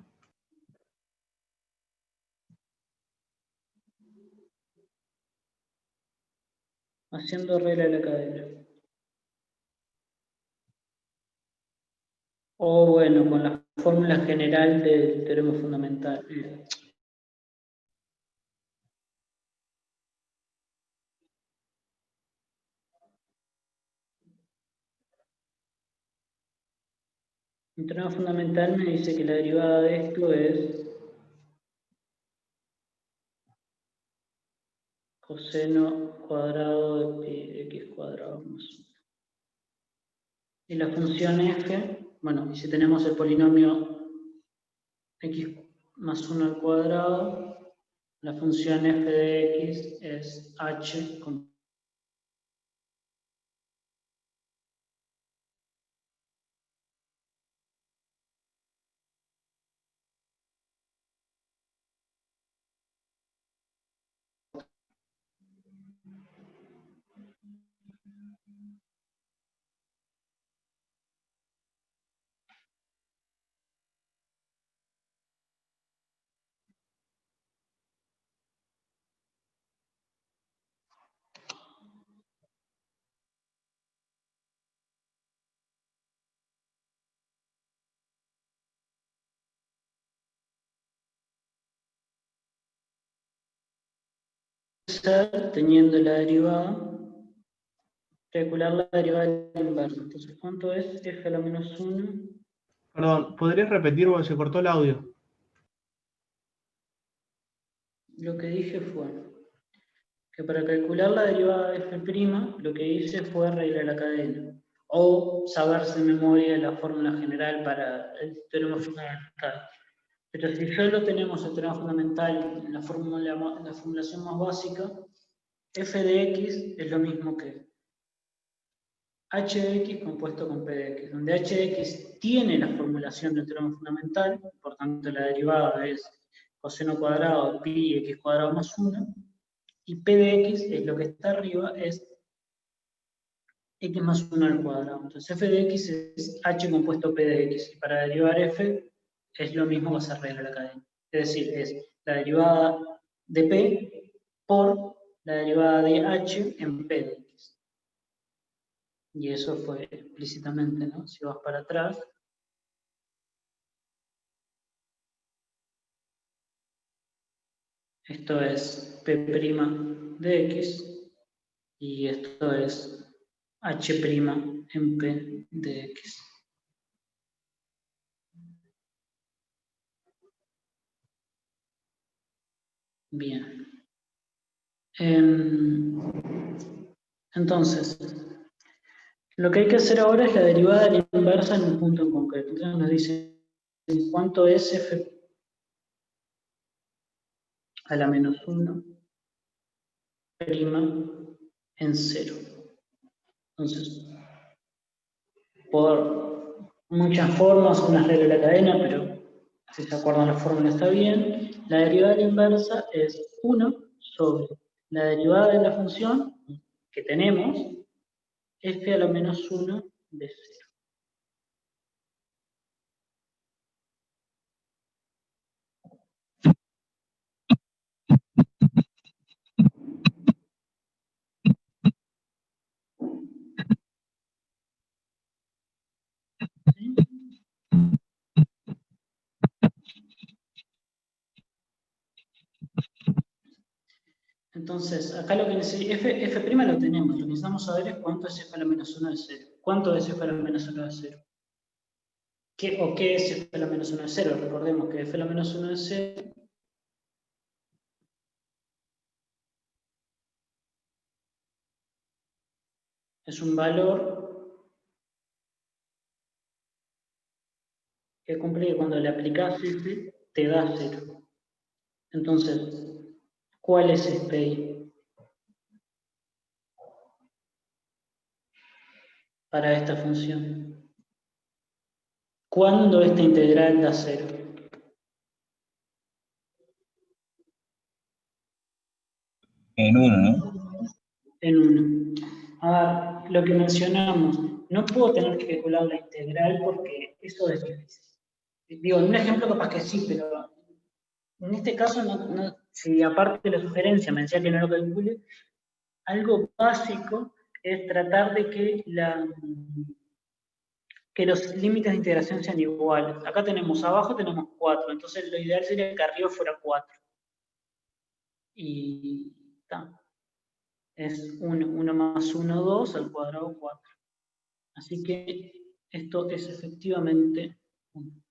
Haciendo regla de la cadena. O bueno, con la fórmula general del teorema fundamental. El teorema fundamental me dice que la derivada de esto es coseno cuadrado de pi x cuadrado más 1. Y la función f, bueno, y si tenemos el polinomio x más 1 al cuadrado, la función f de x es h con ser teniendo la derivada, calcular la derivada del inverso. Entonces, ¿cuánto es f a la menos 1? Perdón, ¿podrías repetir porque se cortó el audio? Lo que dije fue que para calcular la derivada de f', lo que hice fue arreglar la cadena. O saberse de memoria la fórmula general para el teorema fundamental. Pero si solo tenemos el teorema fundamental en la formulación más básica, f de x es lo mismo que h de x compuesto con p de x, donde h de x tiene la formulación del teorema fundamental, por tanto la derivada es coseno cuadrado de pi x cuadrado más 1, y p de x es lo que está arriba, es x más 1 al cuadrado. Entonces f de x es h compuesto p de x, y para derivar f es lo mismo que hacer regla de la cadena. Es decir, es la derivada de p por la derivada de h en p de x. Y eso fue explícitamente, ¿no? Si vas para atrás, esto es p' de x y esto es h' en p de x. Bien. Entonces, lo que hay que hacer ahora es la derivada de la inversa en un punto en concreto. Entonces nos dice cuánto es f a la menos 1 prima en 0. Entonces, por muchas formas, unas reglas de la cadena, pero si se acuerdan la fórmula está bien. La derivada de la inversa es 1 sobre la derivada de la función que tenemos, f a la menos 1 de 0. ¿Sí? Entonces, acá lo que necesitamos, f' lo tenemos, lo que necesitamos saber es cuánto es f a la menos 1 de 0. ¿Cuánto es f a la menos 1 de 0? ¿Qué es f a la menos 1 de 0? Recordemos que f a la menos 1 de 0 es un valor que cumple que cuando le aplicas f te da 0. Entonces, ¿cuál es este para esta función? ¿Cuándo esta integral da 0? En 1, ¿no? En 1. A ver, lo que mencionamos, no puedo tener que calcular la integral porque eso es difícil. Digo, en un ejemplo capaz que sí, pero en este caso, si aparte de la sugerencia me decía que no lo calcule, algo básico es tratar de que los límites de integración sean iguales. Acá abajo tenemos 4, entonces lo ideal sería que arriba fuera 4. Y está. Es 1 más 1, 2 al cuadrado 4. Así que esto es efectivamente 1.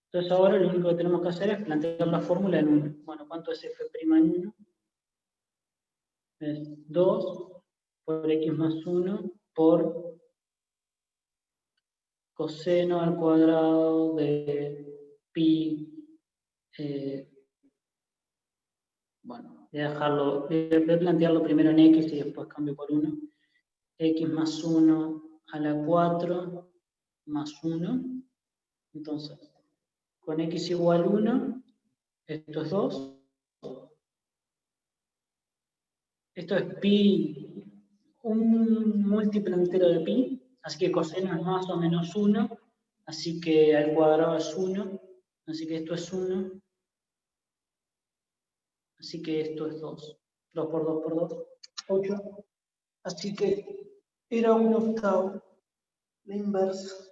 Entonces ahora lo único que tenemos que hacer es plantear la fórmula en 1. Bueno, ¿cuánto es f' en 1? Es 2 por x más 1 por coseno al cuadrado de pi. Bueno, voy a plantearlo primero en x y después cambio por 1. X más 1 a la 4 más 1. Entonces, con x igual 1, esto es 2. Esto es pi, un múltiplo entero de pi, así que coseno es más o menos 1, así que al cuadrado es 1, así que esto es 1, así que esto es 2. 2 por 2 por 2, 8. Así que era 1/8 la inversa.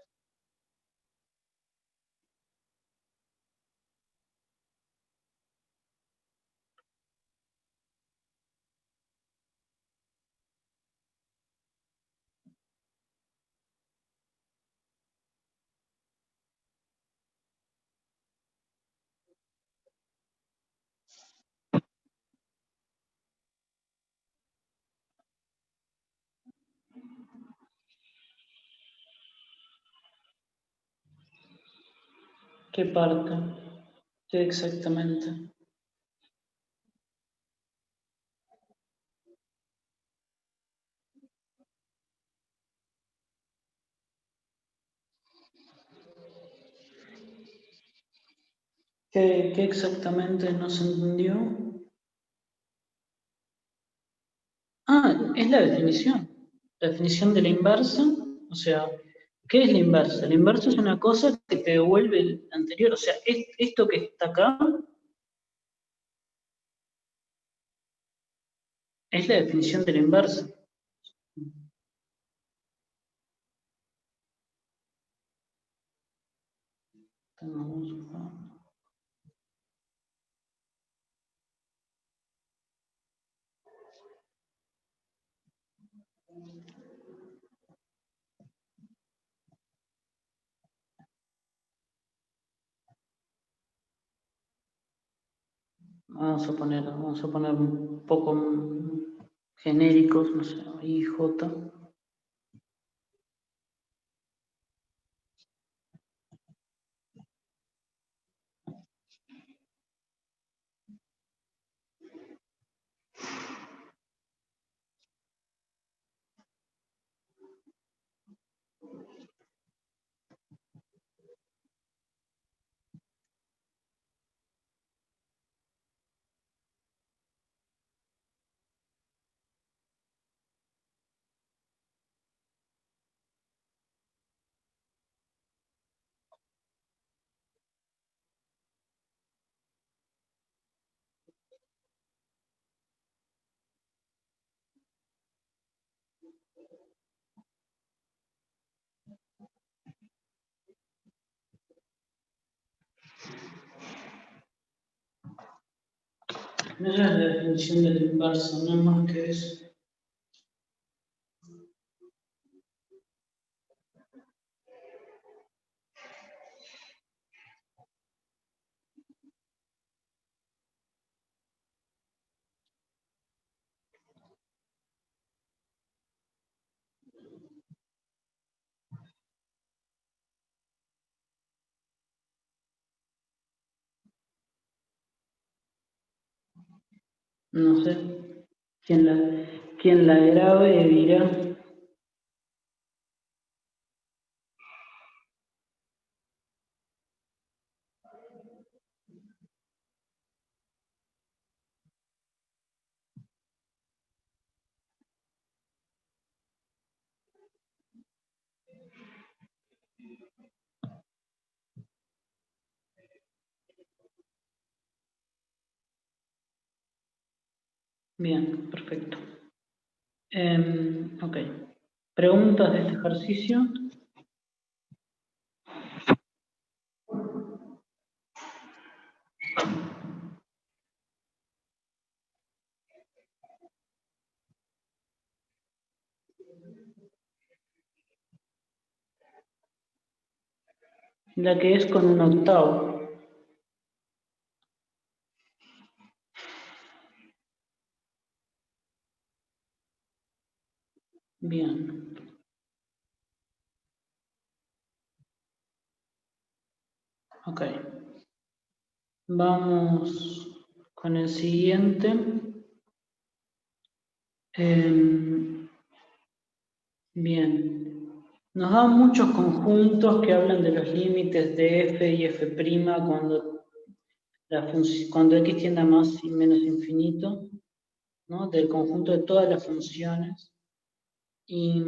¿Qué parte? ¿Qué exactamente? ¿Qué exactamente no se entendió? Ah, es la definición. La definición de la inversa. O sea, ¿qué es la inversa? La inversa es una cosa que te devuelve el anterior. O sea, esto que está acá es la definición de la inversa. vamos a poner un poco genéricos, no sé, IJ. Esa es la definición del inverso, no más que eso. No sé, quien la grabe dirá. Bien, perfecto. Ok. ¿Preguntas de este ejercicio? La que es con un octavo. Bien. Ok. Vamos con el siguiente. Bien. Nos dan muchos conjuntos que hablan de los límites de f y f' cuando x tiende a más y menos infinito, ¿no? Del conjunto de todas las funciones. Y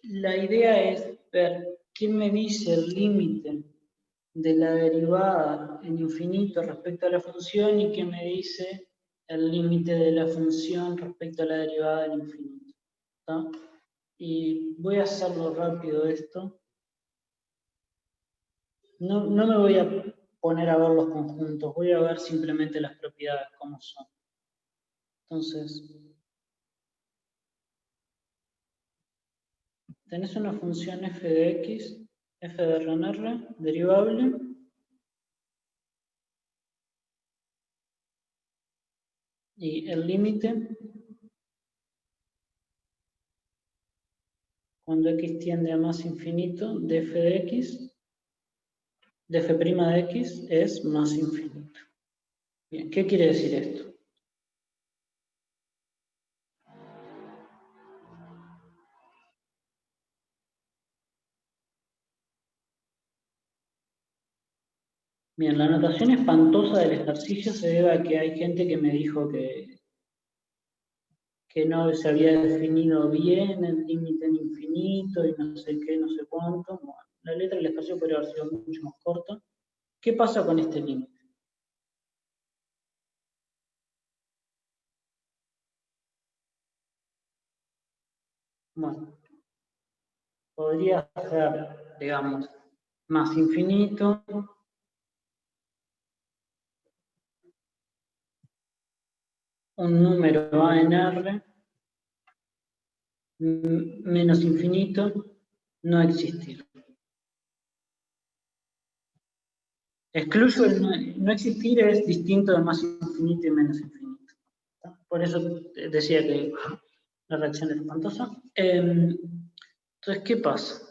la idea es ver qué me dice el límite de la derivada en infinito respecto a la función y qué me dice el límite de la función respecto a la derivada en infinito. ¿Está? Y voy a hacerlo rápido esto. No me voy a poner a ver los conjuntos, voy a ver simplemente las propiedades, cómo son. Entonces, tenés una función f de x, f de RNR, derivable. Y el límite, cuando x tiende a más infinito, de f de x, de f' de x es más infinito. Bien, ¿qué quiere decir esto? Bien, la notación espantosa del ejercicio se debe a que hay gente que me dijo que no se había definido bien el límite en infinito y no sé qué, no sé cuánto. Bueno, la letra del ejercicio podría haber sido mucho más corta. ¿Qué pasa con este límite? Bueno, podría ser, digamos, más infinito, un número a en R, menos infinito, no existir. Excluyo el no existir, es distinto de más infinito y menos infinito. Por eso decía que la reacción es espantosa. Entonces, ¿qué pasa?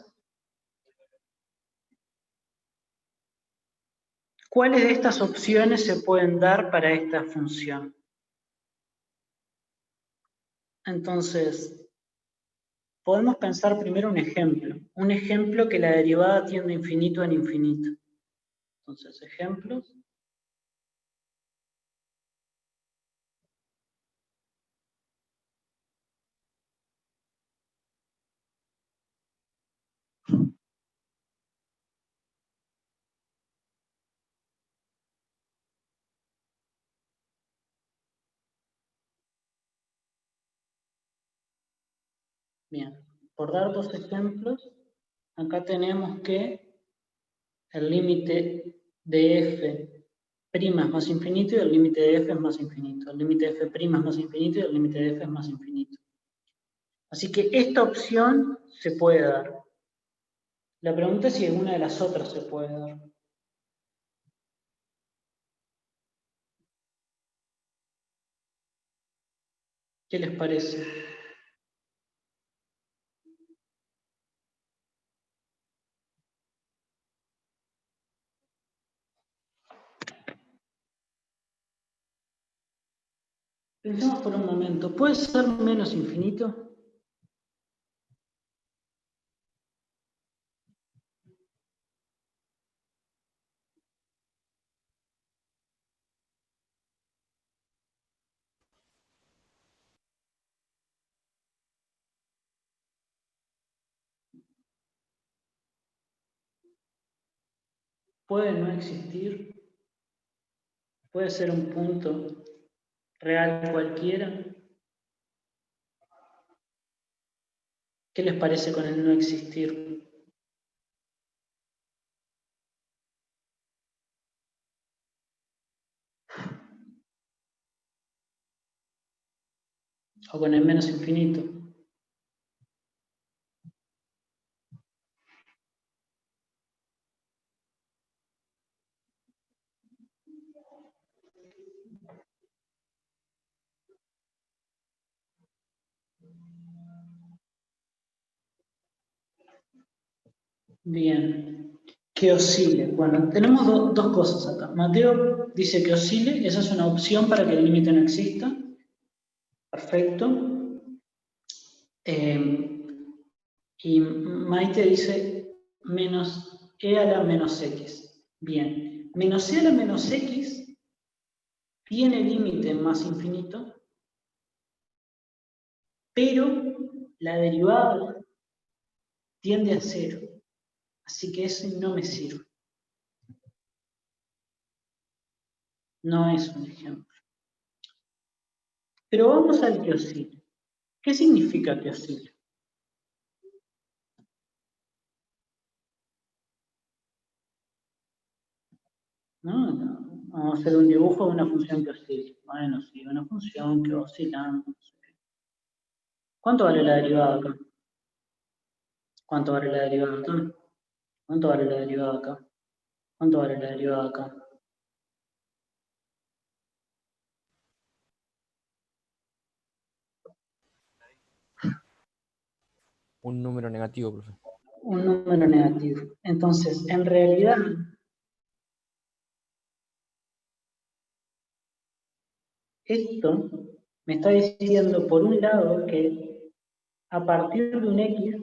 ¿Cuáles de estas opciones se pueden dar para esta función? Entonces, podemos pensar primero un ejemplo que la derivada tiende infinito en infinito. Entonces, ejemplos. Bien, por dar dos ejemplos, acá tenemos que el límite de f' es más infinito y el límite de f es más infinito. El límite de f' es más infinito y el límite de f es más infinito. Así que esta opción se puede dar. La pregunta es si alguna de las otras se puede dar. ¿Qué les parece? Pensemos por un momento, ¿puede ser menos infinito? ¿Puede no existir? ¿Puede ser un punto real cualquiera? ¿Qué les parece con el no existir? ¿O con el menos infinito? Bien, que oscile. Bueno, tenemos dos cosas acá. Mateo dice que oscile, esa es una opción para que el límite no exista. Perfecto. Y Maite dice menos e a la menos x. Bien, menos e a la menos x tiene límite más infinito, pero la derivada tiende a 0. Así que ese no me sirve. No es un ejemplo. Pero vamos al que oscila. ¿Qué significa que oscila? No, vamos a hacer un dibujo de una función que oscila. Bueno, sí, una función que va oscilando. No sé qué. ¿Cuánto vale la derivada acá? ¿Cuánto vale la derivada acá? ¿Cuánto vale la derivada acá? ¿Cuánto vale la derivada acá? Un número negativo, profe. Un número negativo. Entonces, en realidad, esto me está diciendo, por un lado, que a partir de un x,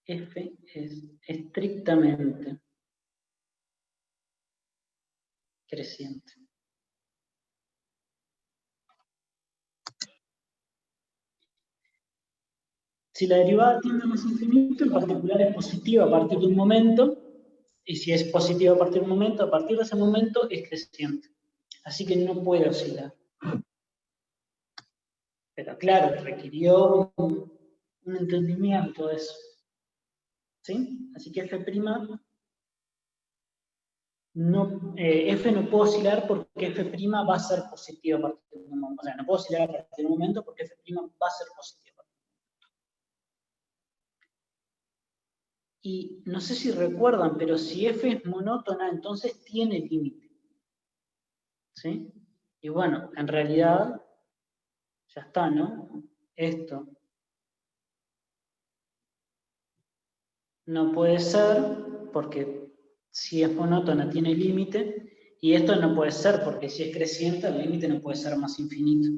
f es estrictamente creciente. Si la derivada tiende a más infinito, en particular es positiva a partir de un momento, y si es positiva a partir de un momento, a partir de ese momento es creciente. Así que no puede oscilar. Pero claro, requirió un entendimiento de eso. ¿Sí? Así que f' no, f no puede oscilar porque f' va a ser positiva a partir de un momento. O sea, no puede oscilar a partir de un momento porque f' va a ser positiva. Y no sé si recuerdan, pero si f es monótona, entonces tiene límite. ¿Sí? Y bueno, en realidad, ya está, ¿no? Esto no puede ser porque si es monótona tiene límite, y esto no puede ser porque si es creciente el límite no puede ser más infinito.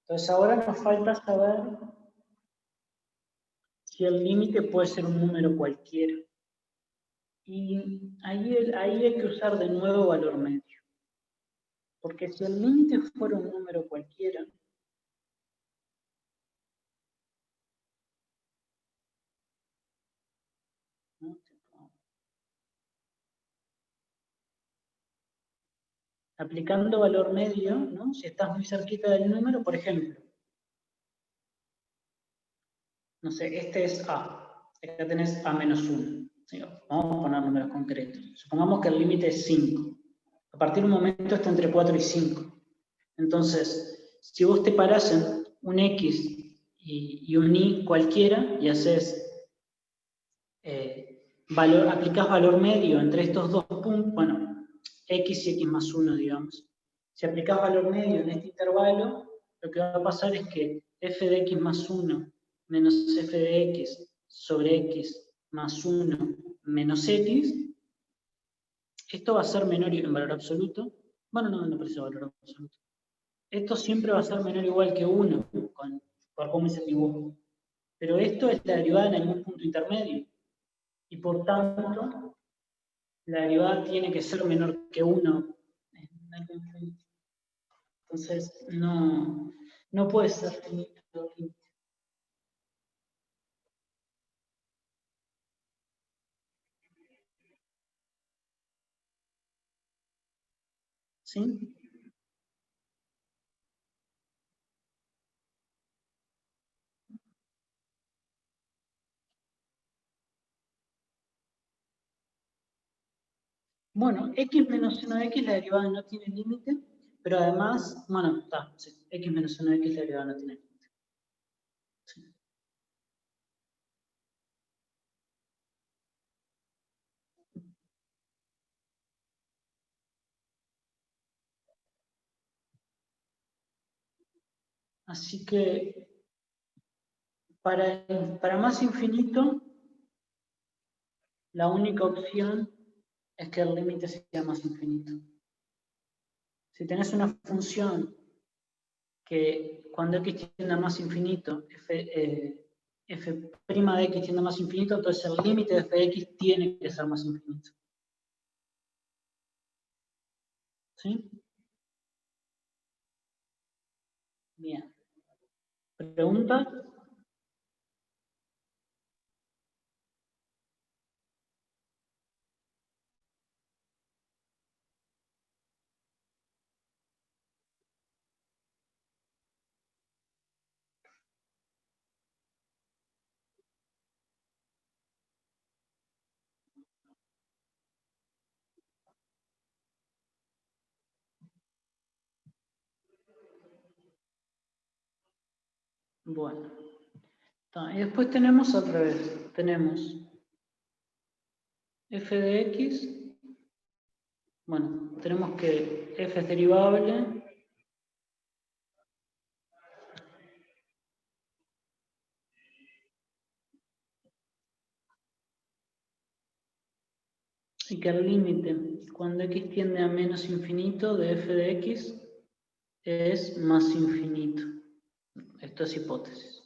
Entonces ahora nos falta saber si el límite puede ser un número cualquiera. Y ahí hay que usar de nuevo valor medio. Porque si el límite fuera un número cualquiera, ¿no? Aplicando valor medio, ¿no? Si estás muy cerquita del número, por ejemplo, no sé, este es A, acá tenés A menos 1. ¿Sí? Vamos a poner números concretos. Supongamos que el límite es 5. A partir de un momento está entre 4 y 5. Entonces, si vos te parás en un X y un Y cualquiera y haces aplicás valor medio entre estos dos puntos, bueno, X y X más 1, digamos. Si aplicás valor medio en este intervalo, lo que va a pasar es que f de x más 1 menos f de x sobre x más 1 menos x, esto va a ser menor en valor absoluto. Bueno, no parece valor absoluto. Esto siempre va a ser menor o igual que 1, por cómo es el dibujo. Pero esto es la derivada en algún punto intermedio. Y por tanto, la derivada tiene que ser menor que 1 en algún punto. Entonces, no puede ser finito. ¿Sí? Bueno, x menos 1 de x, la derivada no tiene límite, pero además, bueno, está, sí, x menos 1 de x, la derivada no tiene límite. Sí. Así que, para más infinito, la única opción es que el límite sea más infinito. Si tenés una función que cuando x tiende a más infinito, f' de x tiende a más infinito, entonces el límite de f de x tiene que ser más infinito. ¿Sí? Bien. ¿Preguntas? Bueno. Y después tenemos al revés. Tenemos f de x. Bueno, tenemos que f es derivable. Y que el límite, cuando x tiende a menos infinito de f de x, es más infinito. Esto es hipótesis.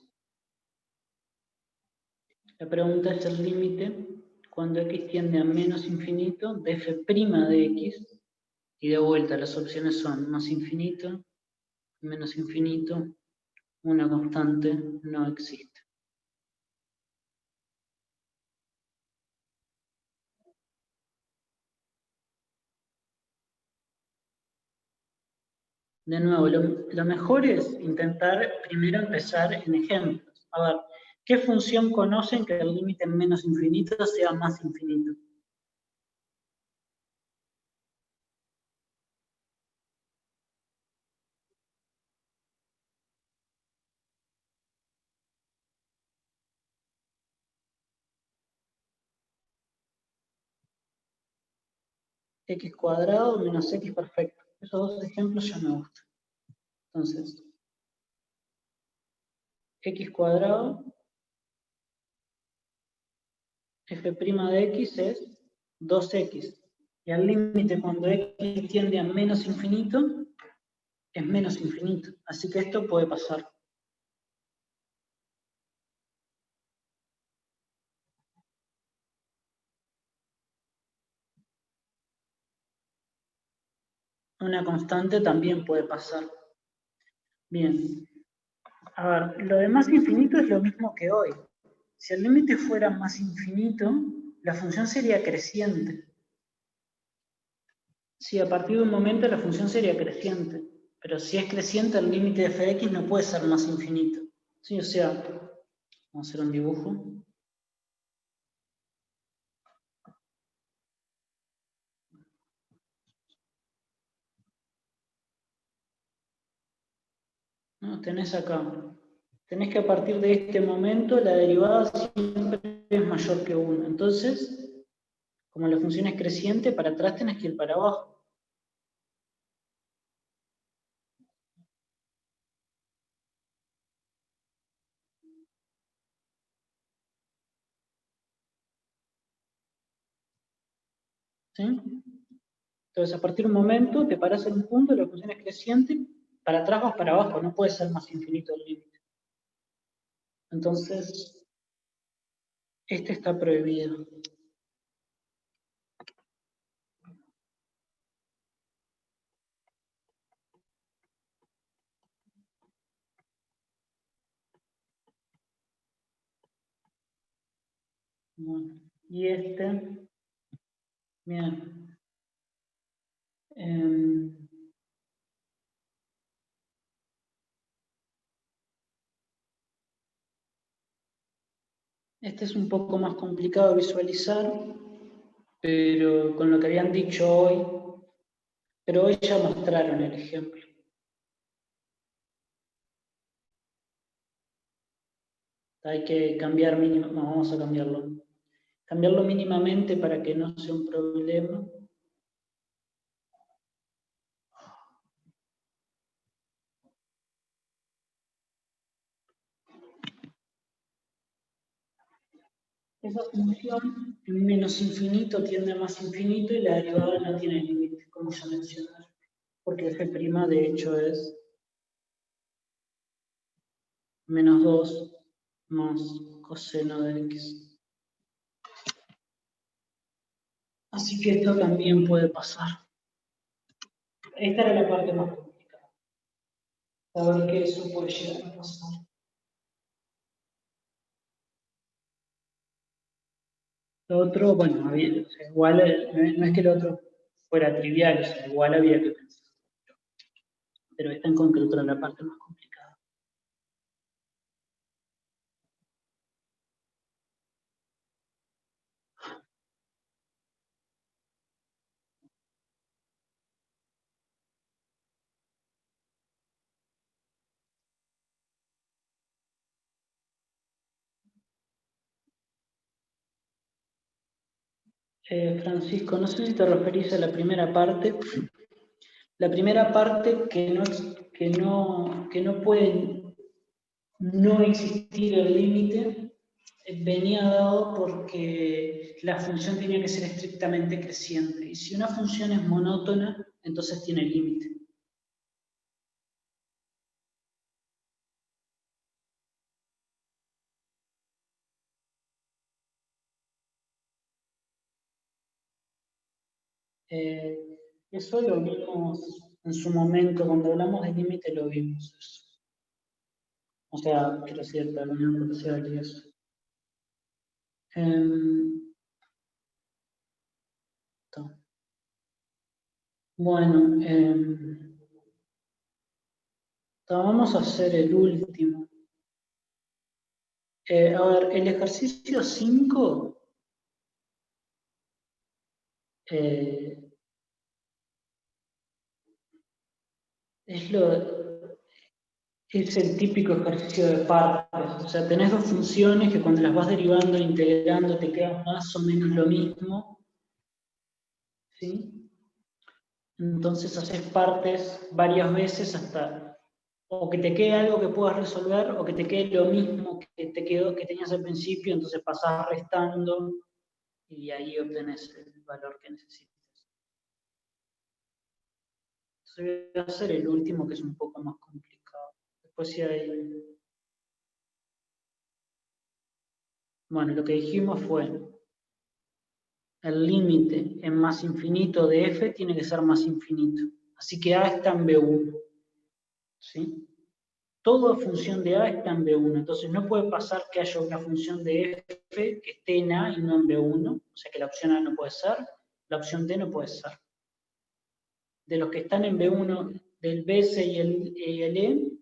La pregunta es el límite cuando x tiende a menos infinito de f' de x. Y de vuelta, las opciones son más infinito, menos infinito, una constante no existe. De nuevo, lo mejor es intentar primero empezar en ejemplos. A ver, ¿qué función conocen que el límite en menos infinito sea más infinito? x cuadrado menos x perfecto. Esos dos ejemplos ya me gustan. Entonces, x cuadrado, f' de x es 2x. Y al límite cuando x tiende a menos infinito, es menos infinito. Así que esto puede pasar. Una constante también puede pasar. Bien. A ver, lo de más infinito es lo mismo que hoy. Si el límite fuera más infinito, la función sería creciente. Sí, a partir de un momento la función sería creciente. Pero si es creciente, el límite de f de x no puede ser más infinito. Sí, o sea, vamos a hacer un dibujo. No, tenés acá. Tenés que a partir de este momento la derivada siempre es mayor que 1. Entonces, como la función es creciente, para atrás tenés que ir para abajo. ¿Sí? Entonces, a partir de un momento, te parás en un punto, la función es creciente, para atrás vas para abajo, no puede ser más infinito el límite. Entonces, este está prohibido. Bueno, y este, bien. Este es un poco más complicado de visualizar, pero con lo que habían dicho hoy, pero hoy ya mostraron el ejemplo. Hay que cambiar mínimo, no, vamos a cambiarlo. Cambiarlo mínimamente para que no sea un problema. Esa función en menos infinito tiende a más infinito y la derivada no tiene límite, como ya mencioné. Porque f' de hecho es menos 2 más coseno de x. Así que esto también puede pasar. Esta era la parte más complicada. Saber que eso puede llegar a pasar. Lo otro, bueno, o sea, igual no es que lo otro fuera trivial, o sea, igual había que pensar. Pero esta en concreto era la parte más complicada. Francisco, no sé si te referís a la primera parte. La primera parte que no puede no existir el límite venía dado porque la función tenía que ser estrictamente creciente. Y si una función es monótona, entonces tiene límite. Eso lo vimos en su momento, cuando hablamos de límite lo vimos eso. O sea, quiero decir, la unión potencial y eso. Bueno, vamos a hacer el último. A ver, el ejercicio 5 es el típico ejercicio de partes. O sea, tenés dos funciones que cuando las vas derivando e integrando te quedan más o menos lo mismo. ¿Sí? Entonces haces partes varias veces hasta o que te quede algo que puedas resolver o que te quede lo mismo que te quedó, que tenías al principio, entonces pasás restando y ahí obtenés el valor que necesitas. Entonces voy a hacer el último que es un poco más complicado. Después si hay... Bueno, lo que dijimos fue el límite en más infinito de f tiene que ser más infinito. Así que a está en B1. ¿Sí? Toda función de a está en B1. Entonces no puede pasar que haya una función de f que esté en a y no en B1. O sea que la opción a no puede ser, la opción d no puede ser. De los que están en B1, del BS y el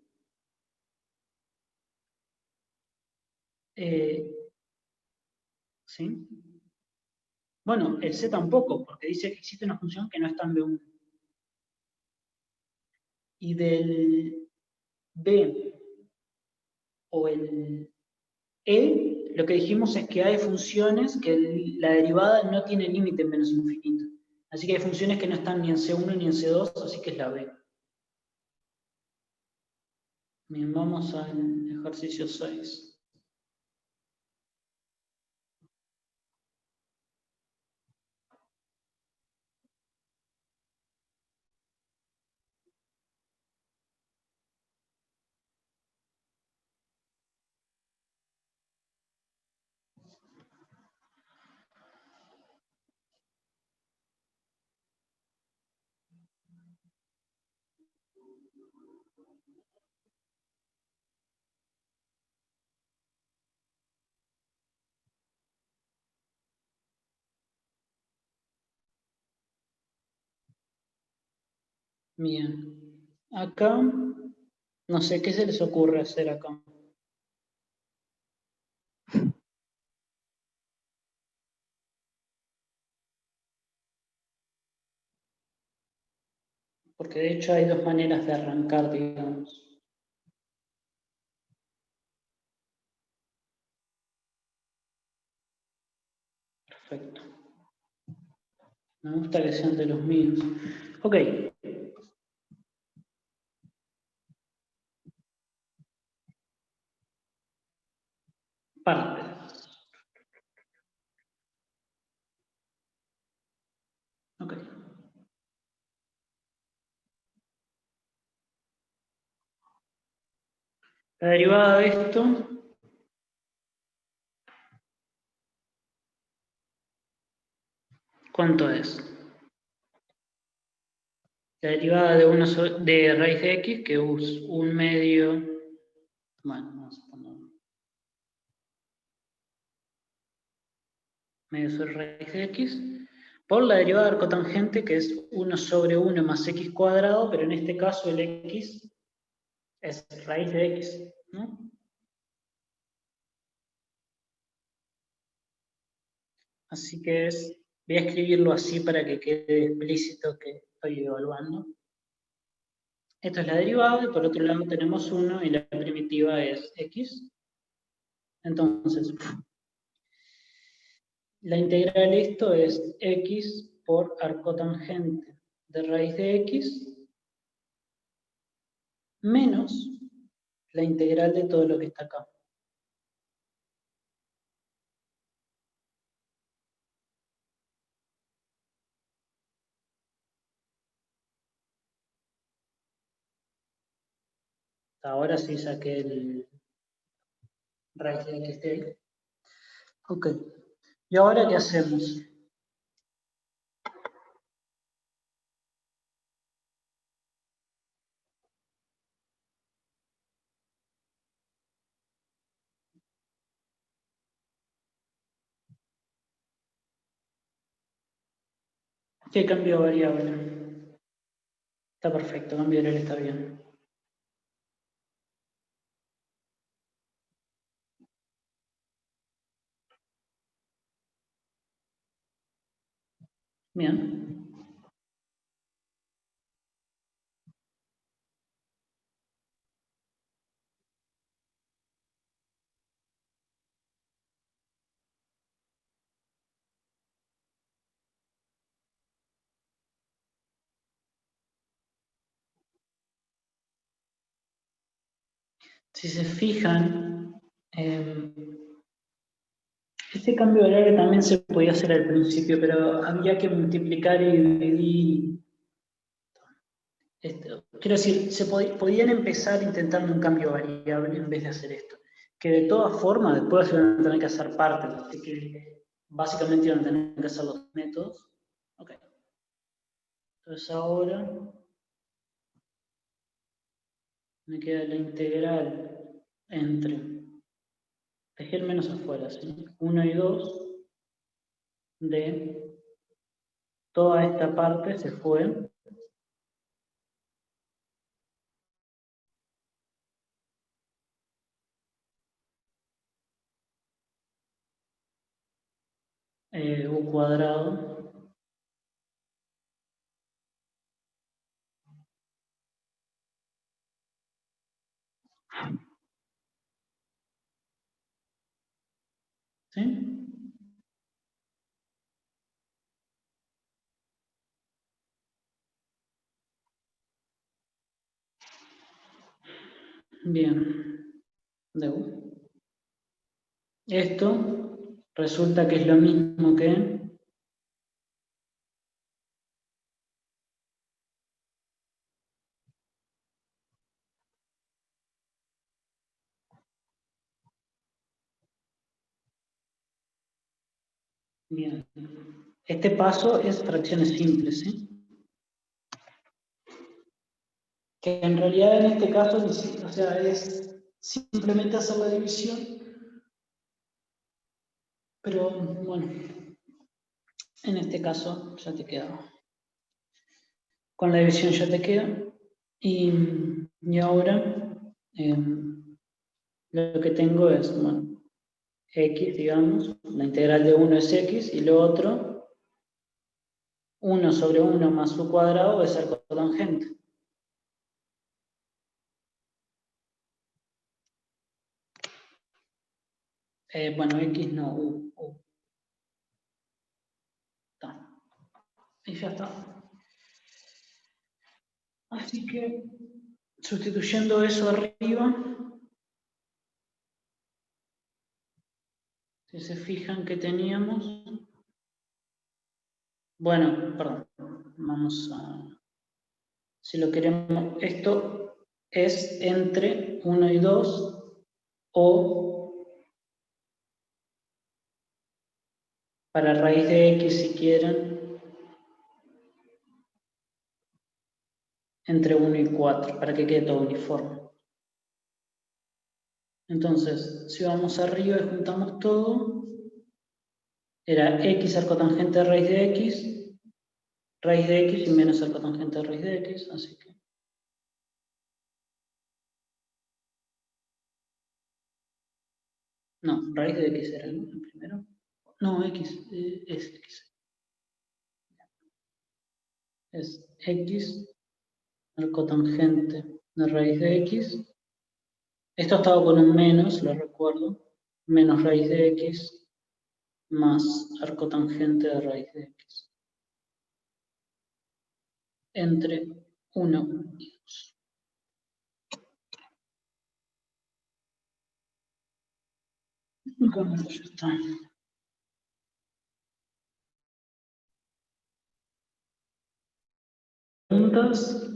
¿sí? Bueno, el C tampoco, porque dice que existe una función que no está en B1. Y del B o el E, lo que dijimos es que hay funciones que la derivada no tiene límite en menos infinito. Así que hay funciones que no están ni en C1 ni en C2, así que es la B. Bien, vamos al ejercicio 6. Bien. Acá, no sé, ¿qué se les ocurre hacer acá? Porque de hecho hay dos maneras de arrancar, digamos. Perfecto. Me gusta que sean de los míos. Ok. Partes. Ok. La derivada de esto, ¿cuánto es? La derivada de, de raíz de x, que es un medio, bueno, vamos a poner medio sobre raíz de x, por la derivada de arcotangente, que es 1 sobre 1 más x cuadrado, pero en este caso el x es raíz de x, ¿no? Así que voy a escribirlo así para que quede explícito que estoy evaluando. Esto es la derivada, y por otro lado tenemos 1 y la primitiva es x. Entonces, la integral de esto es x por arcotangente de raíz de x menos la integral de todo lo que está acá. Ahora sí saqué el raíz de x de ahí. Ok. ¿Y ahora qué hacemos? ¿Qué cambio de variable? Está perfecto, cambio de variable está bien. Bien. si se fijan, este cambio de horario también se podía hacer al principio, pero había que multiplicar y dividir. Quiero decir, podían empezar intentando un cambio variable en vez de hacer esto. Que de todas formas, después iban a tener que hacer parte, de que básicamente iban a tener que hacer los métodos. Ok. Entonces ahora me queda la integral entre, dejé el menos afuera, ¿sí? 1 y 2 de toda esta parte se fue u cuadrado ¿sí? Bien, de U. Esto resulta que es lo mismo que bien. Este paso es fracciones simples, ¿sí? Que en realidad en este caso, o sea, es simplemente hacer la división, pero bueno, en este caso ya te queda. Con la división ya te queda. Y ahora lo que tengo es, bueno, x, digamos, la integral de 1 es x, y lo otro, 1 sobre 1 más su cuadrado es el cotangente. Bueno, x no, u. Está. Y ya está. Así que, sustituyendo eso arriba, si se fijan que teníamos, bueno, perdón, vamos a, si lo queremos, esto es entre 1 y 2, o para raíz de x, si quieren, entre 1 y 4, para que quede todo uniforme. Entonces, si vamos arriba y juntamos todo, era x al cotangente de raíz de x y menos al cotangente de raíz de x, así que... No, raíz de x era, ¿no? El primero. No, x, es x. Es x al cotangente de raíz de x. Esto estaba con un menos, lo recuerdo. Menos raíz de x más arcotangente de raíz de x. Entre 1 y 2. Y con esto ya está. ¿Preguntas?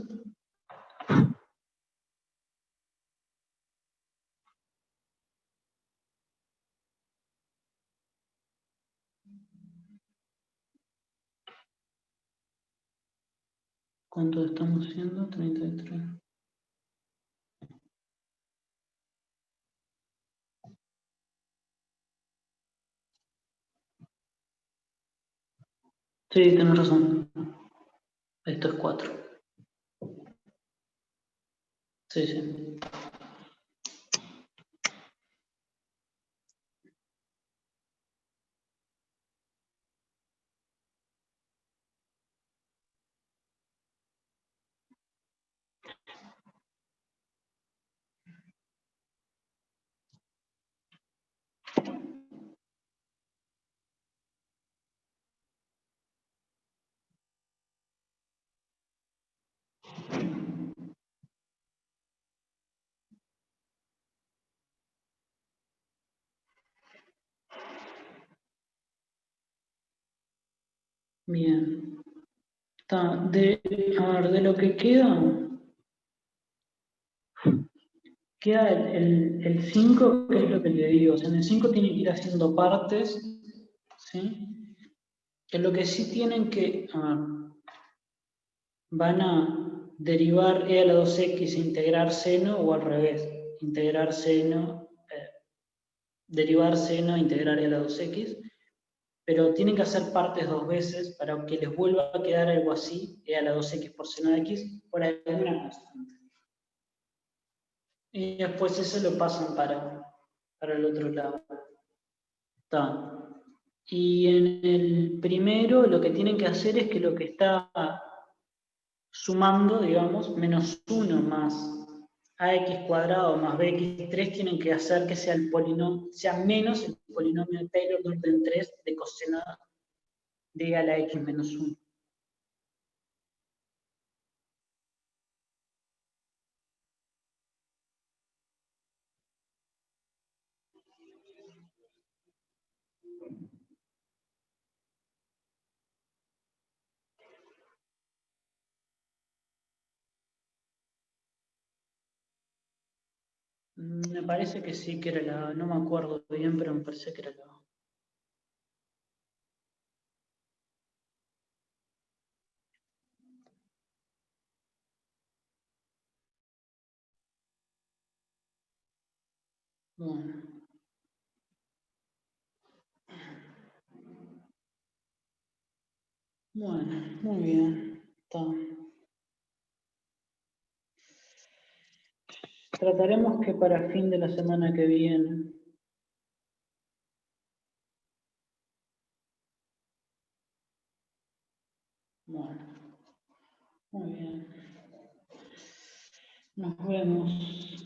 ¿Cuánto estamos haciendo? 33. Sí, tienes razón. Esto es 4. Sí, sí. Bien. A ver, de lo que queda el 5, que es lo que le digo. O sea, en el 5 tienen que ir haciendo partes, ¿sí? Que lo que sí tienen que, van a derivar e a la 2x e integrar seno o al revés, integrar seno, derivar seno, integrar e a la 2x, pero tienen que hacer partes 2 veces para que les vuelva a quedar algo así, e a la 2x por seno de x, por alguna constante. Y después eso lo pasan para el otro lado. Está. Y en el primero lo que tienen que hacer es que lo que está sumando, digamos, menos 1 más ax cuadrado más bx3 tienen que hacer que sea el polinomio, sea menos el polinomio de Taylor de orden 3 de coseno de a la x menos 1. Me parece que sí, que era la, no me acuerdo bien, pero me parece que era la. Bueno. Bueno, muy bien. Está. Trataremos que para fin de la semana que viene. Bueno, muy bien. Nos vemos.